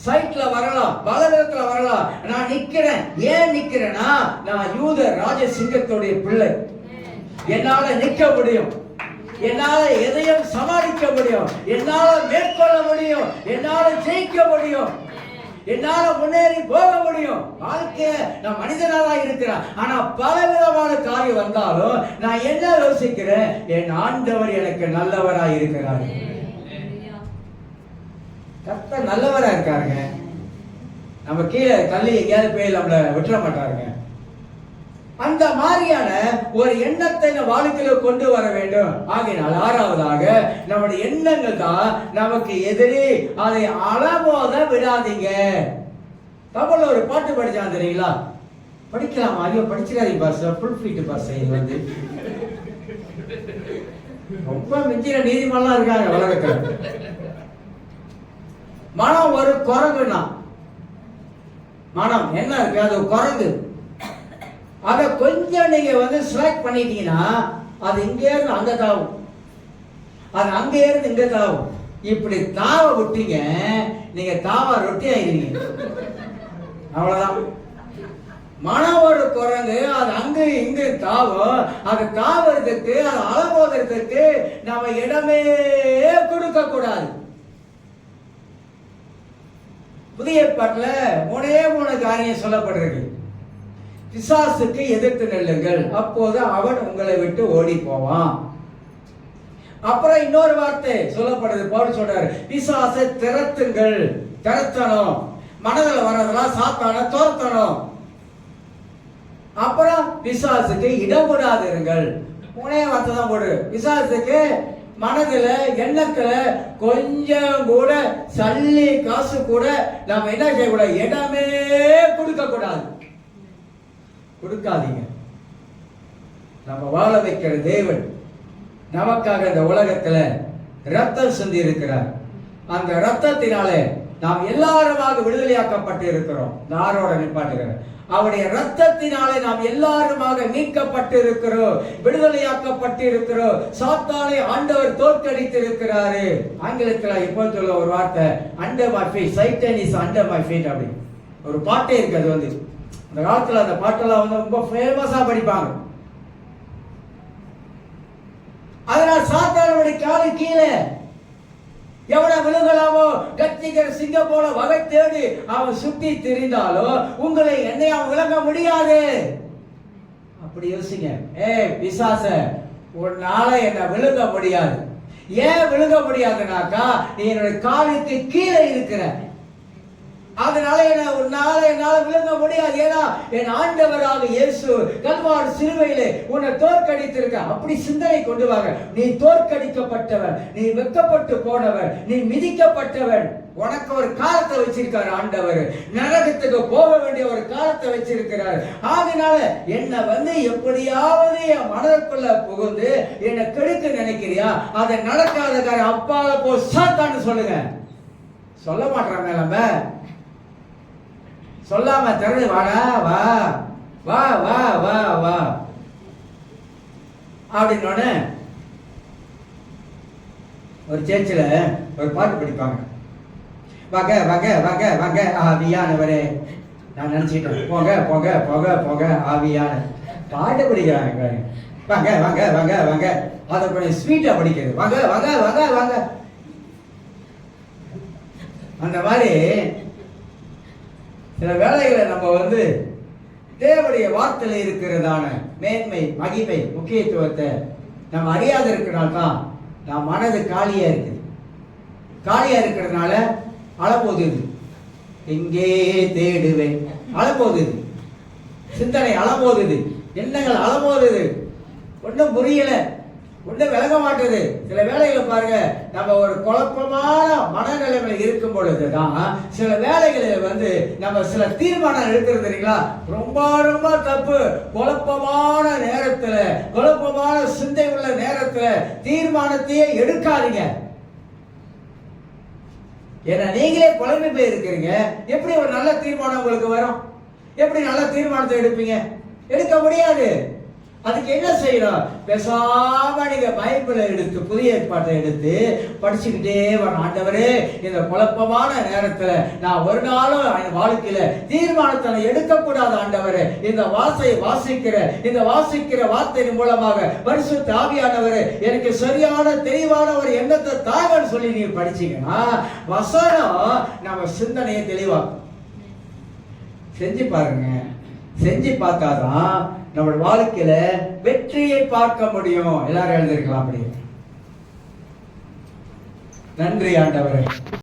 Speaker 1: சைட்ல வரலாம், பலவிதத்துல வரலாம். நான் நிக்கிறேன். ஏன் நிக்கிறேன்னா, நான் யூத ராஜ சிங்கத்துடைய பிள்ளை. என்னால நிக்க முடியும், என்னால எதையும் சமாளிக்க முடியும், என்னால மேற்கொள்ள முடியும், என்னால ஜெயிக்க முடியும், என்னால முன்னேறி போக முடியும். வாழ்க்கைய நான் மனிதனாக இருக்கிறேன். ஆனா பலவிதமான காரியம் வந்தாலும் நான் என்ன யோசிக்கிறேன், என் ஆண்டவர் எனக்கு நல்லவராய் இருக்கிறார். கர்த்தர் நல்லவரா இருக்காருங்க. நம்ம கீழே தள்ளி எங்கேயாவது போய் நம்மளை விட்டுற மாட்டாருங்க. அந்த மாதிரியான ஒரு எண்ணத்தை வாழ்க்கையில கொண்டு வர வேண்டும். ஆகையினால் ஆறாவதாக நம்முடைய எண்ணங்கள் தான் நமக்கு எதிரி. அதை அளவோத விடாதீங்க. தமிழ்ல ஒரு பாட்டு படிச்சான் தெரியுங்களா? படிக்கலாமா? ஐயோ படிச்சிடாதீங்க பாஸ், ஃபுல் ஃபீட் பாஸ். இது ரொம்ப மிஞ்சின நீதிமன்றம் இருக்காங்க உலகத்துல. மனம் ஒரு குரங்குனா, மனம் என்ன இருக்கு, அது குரங்கு. அத கொஞ்சம் நீங்க செலக்ட் பண்ணிட்டீங்கன்னா அது இங்கே இருந்து அங்க தாவும், அது அங்க இருந்து இங்க தாவும். இப்படி தாவ விட்டீங்க, நீங்க தாவா ரொட்டி ஆயிருவீங்க. அவ்வளவுதான். மனம் ஒரு குரங்கு, அது அங்க இங்க தாவும். அது தாவறதுக்கு, அது அளவோதற்கு நாம இடமே கொடுக்க கூடாது. புதிய ஏற்பாட்டுல 3 காரியம் சொல்லப்படுறது. பிசாசுக்கு எதிர்த்து நெல்லுங்கள், அப்போது அவன் உங்களை விட்டு ஓடி போவான். அப்புறம் இன்னொரு வார்த்தை சொல்லப்படுது. பவுல் சொல்றாரு, பிசாசை திரத்துங்கள். திரத்தணும், மனதில் வர்றதெல்லாம் சாத்தான தோர்த்தணும். அப்புறம் பிசாசுக்கு இடம் விடாதிருங்கள். 3 வார்த்தை தான் போடு. பிசாசுக்கு மனதுல எண்ணத்துல கொஞ்சம் கூட சல்லி காசு கூட நாம என்ன செய்யக்கூடாது, இடமே கொடுக்க கூடாது. கொடுக்காதீங்க. நம்ம வாழ வைக்கிற தேவன் நமக்காக இந்த உலகத்துல ரத்தம் சிந்தி இருக்கிறார். அந்த ரத்தத்தினாலே நாம் எல்லாருமாக விடுதலையாக்கப்பட்டு இருக்கிறோம். யாரோட நிப்பாட்டுகிறேன், அவருடைய ரத்தத்தினாலே நாம் எல்லாருமாக மீட்கப்பட்டு இருக்கிறோம், விடுதலையாக்கப்பட்டு இருக்கிறோம். சாத்தானை ஆண்டவர் தோற்கடித்து இருக்கிறாரு. ஆங்கிலத்தில் எப்போ சொல்ல ஒரு வார்த்தை, under my feet, Satan is under my feet அப்படி ஒரு பாட்டே இருக்கு. அது அந்த காலத்துல அந்த பாட்டெல்லாம் ரொம்ப ஃபேமஸா படிப்பாங்க. அதனால் சாத்தானுடைய காலு கீழே எவனை விழுகலாமோ, கத்திக்கிற சிங்கம் போல வகை தேடி அவன் சுத்தி திரிந்தாலோ உங்களை என்னை அவன் விளங்க முடியாது. அப்படி யோசிங்க. பிசாச, உன்னால என்ன விழுங்க முடியாது. ஏன் விழுங்க முடியாதுனாக்கா, நீ என்னுடைய காலுக்கு கீழே இருக்கிற. அதனால என்னால விளங்க முடியாது. ஏன்னா என் ஆண்டவராக இயேசு கல்வாரி சிலுவையிலே உன்னை தோற்கடித்திருக்க. அப்படி சிந்தனை கொண்டு வாங்க. நீ தோற்கடிக்கப்பட்டவன், நீ வெட்கப்பட்டு போனவன், நீ மிதிக்கப்பட்டவன். உனக்கு ஒரு காலத்தை வச்சிருக்காரு ஆண்டவர். நரகத்துக்கு போக வேண்டிய ஒரு காலத்தை வச்சிருக்கிறார். அதனால என்ன எப்படியாவது என் மனதுக்குள்ள புகுந்து என்னை கெடுக்க நினைக்கிறியா? அதை நடக்காத காரியம் அப்பால போ சாத்தான்னு சொல்லுங்க. சொல்ல மாட்டாங்க. நம்ம சொல்லாம திறந்து வாடா, வா வா வா வா வா அப்படின்னு ஒரு சேர்ச்சில் ஒரு பாட்டு படிப்பாங்க. வக வக வக வக ஆவியானவரே. நான் நினைச்சிட்டேன் போக போக போக போக ஆவியான பாட்டு படிக்கிறாங்க. வக வக வக வக அதை கொஞ்சம் ஸ்வீட்டா படிக்கிறது. வக வக வக வக அந்த மாதிரி சில வேளைகளை நம்ம தேவனுடைய வார்த்தையில் இருக்கிறதான மேன்மை, மகிமை, முக்கியத்துவத்தை நம்ம அறியாத இருக்கிறனால்தான் நான் மனது காலியா இருக்குது. காலியா இருக்கிறதுனால அலப்போகுது. எங்கே தேடுவேன் அலப்போகுது. சிந்தனை அலப்போகுது. எண்ணங்கள் அலப்போகுது. ஒன்றும் புரியல, ஒன்றும் விளங்க மாட்டேது. சில வேலைகளை பாருங்க, நம்ம ஒரு குழப்பமான மனநிலைமையில இருக்கும் பொழுதுதான் சில வேலைகளில் நம்ம சில தீர்மானம் எடுக்கிறது இல்லைங்களா? ரொம்ப ரொம்ப தப்பு. குழப்பமான நேரத்துல, குழப்பமான சிந்தை உள்ள நேரத்துல தீர்மானத்தையே எடுக்காதீங்க. ஏன்னா நீங்களே குழம்பி போய் இருக்கிறீங்க. எப்படி ஒரு நல்ல தீர்மானம் உங்களுக்கு வரும்? எப்படி நல்ல தீர்மானத்தை எடுப்பீங்க? எடுக்க முடியாது. அதுக்கு என்ன செய்யணும்? பேசாம நீங்க பைபிளை எடுத்து, புதிய ஏற்பாட்டை எடுத்து படிச்சுக்கிட்டே வரணும். ஆண்டவரே, இந்த குழப்பமான நேரத்துல நான் ஒரு நாளும் என் வாழ்க்கையில தீர்மானத்தை எடுக்கக்கூடாது. ஆண்டவரே, இந்த வாசிக்கிற வார்த்தையின் மூலமாக பரிசுத்த ஆவியானவரே எனக்கு சரியான தெளிவான ஒரு எண்ணத்தை தாங்கன்னு சொல்லி நீங்க படிச்சீங்கன்னா வசனம் நம்ம சிந்தனையை தெளிவாக்கும். செஞ்சு பாருங்க. செஞ்சு பார்த்தாதான் நம்ம வாழ்க்கையில வெற்றியை பார்க்க முடியும். எல்லாரும் எழுதிருக்கலாம். அப்படி நன்றி ஆண்டவரே.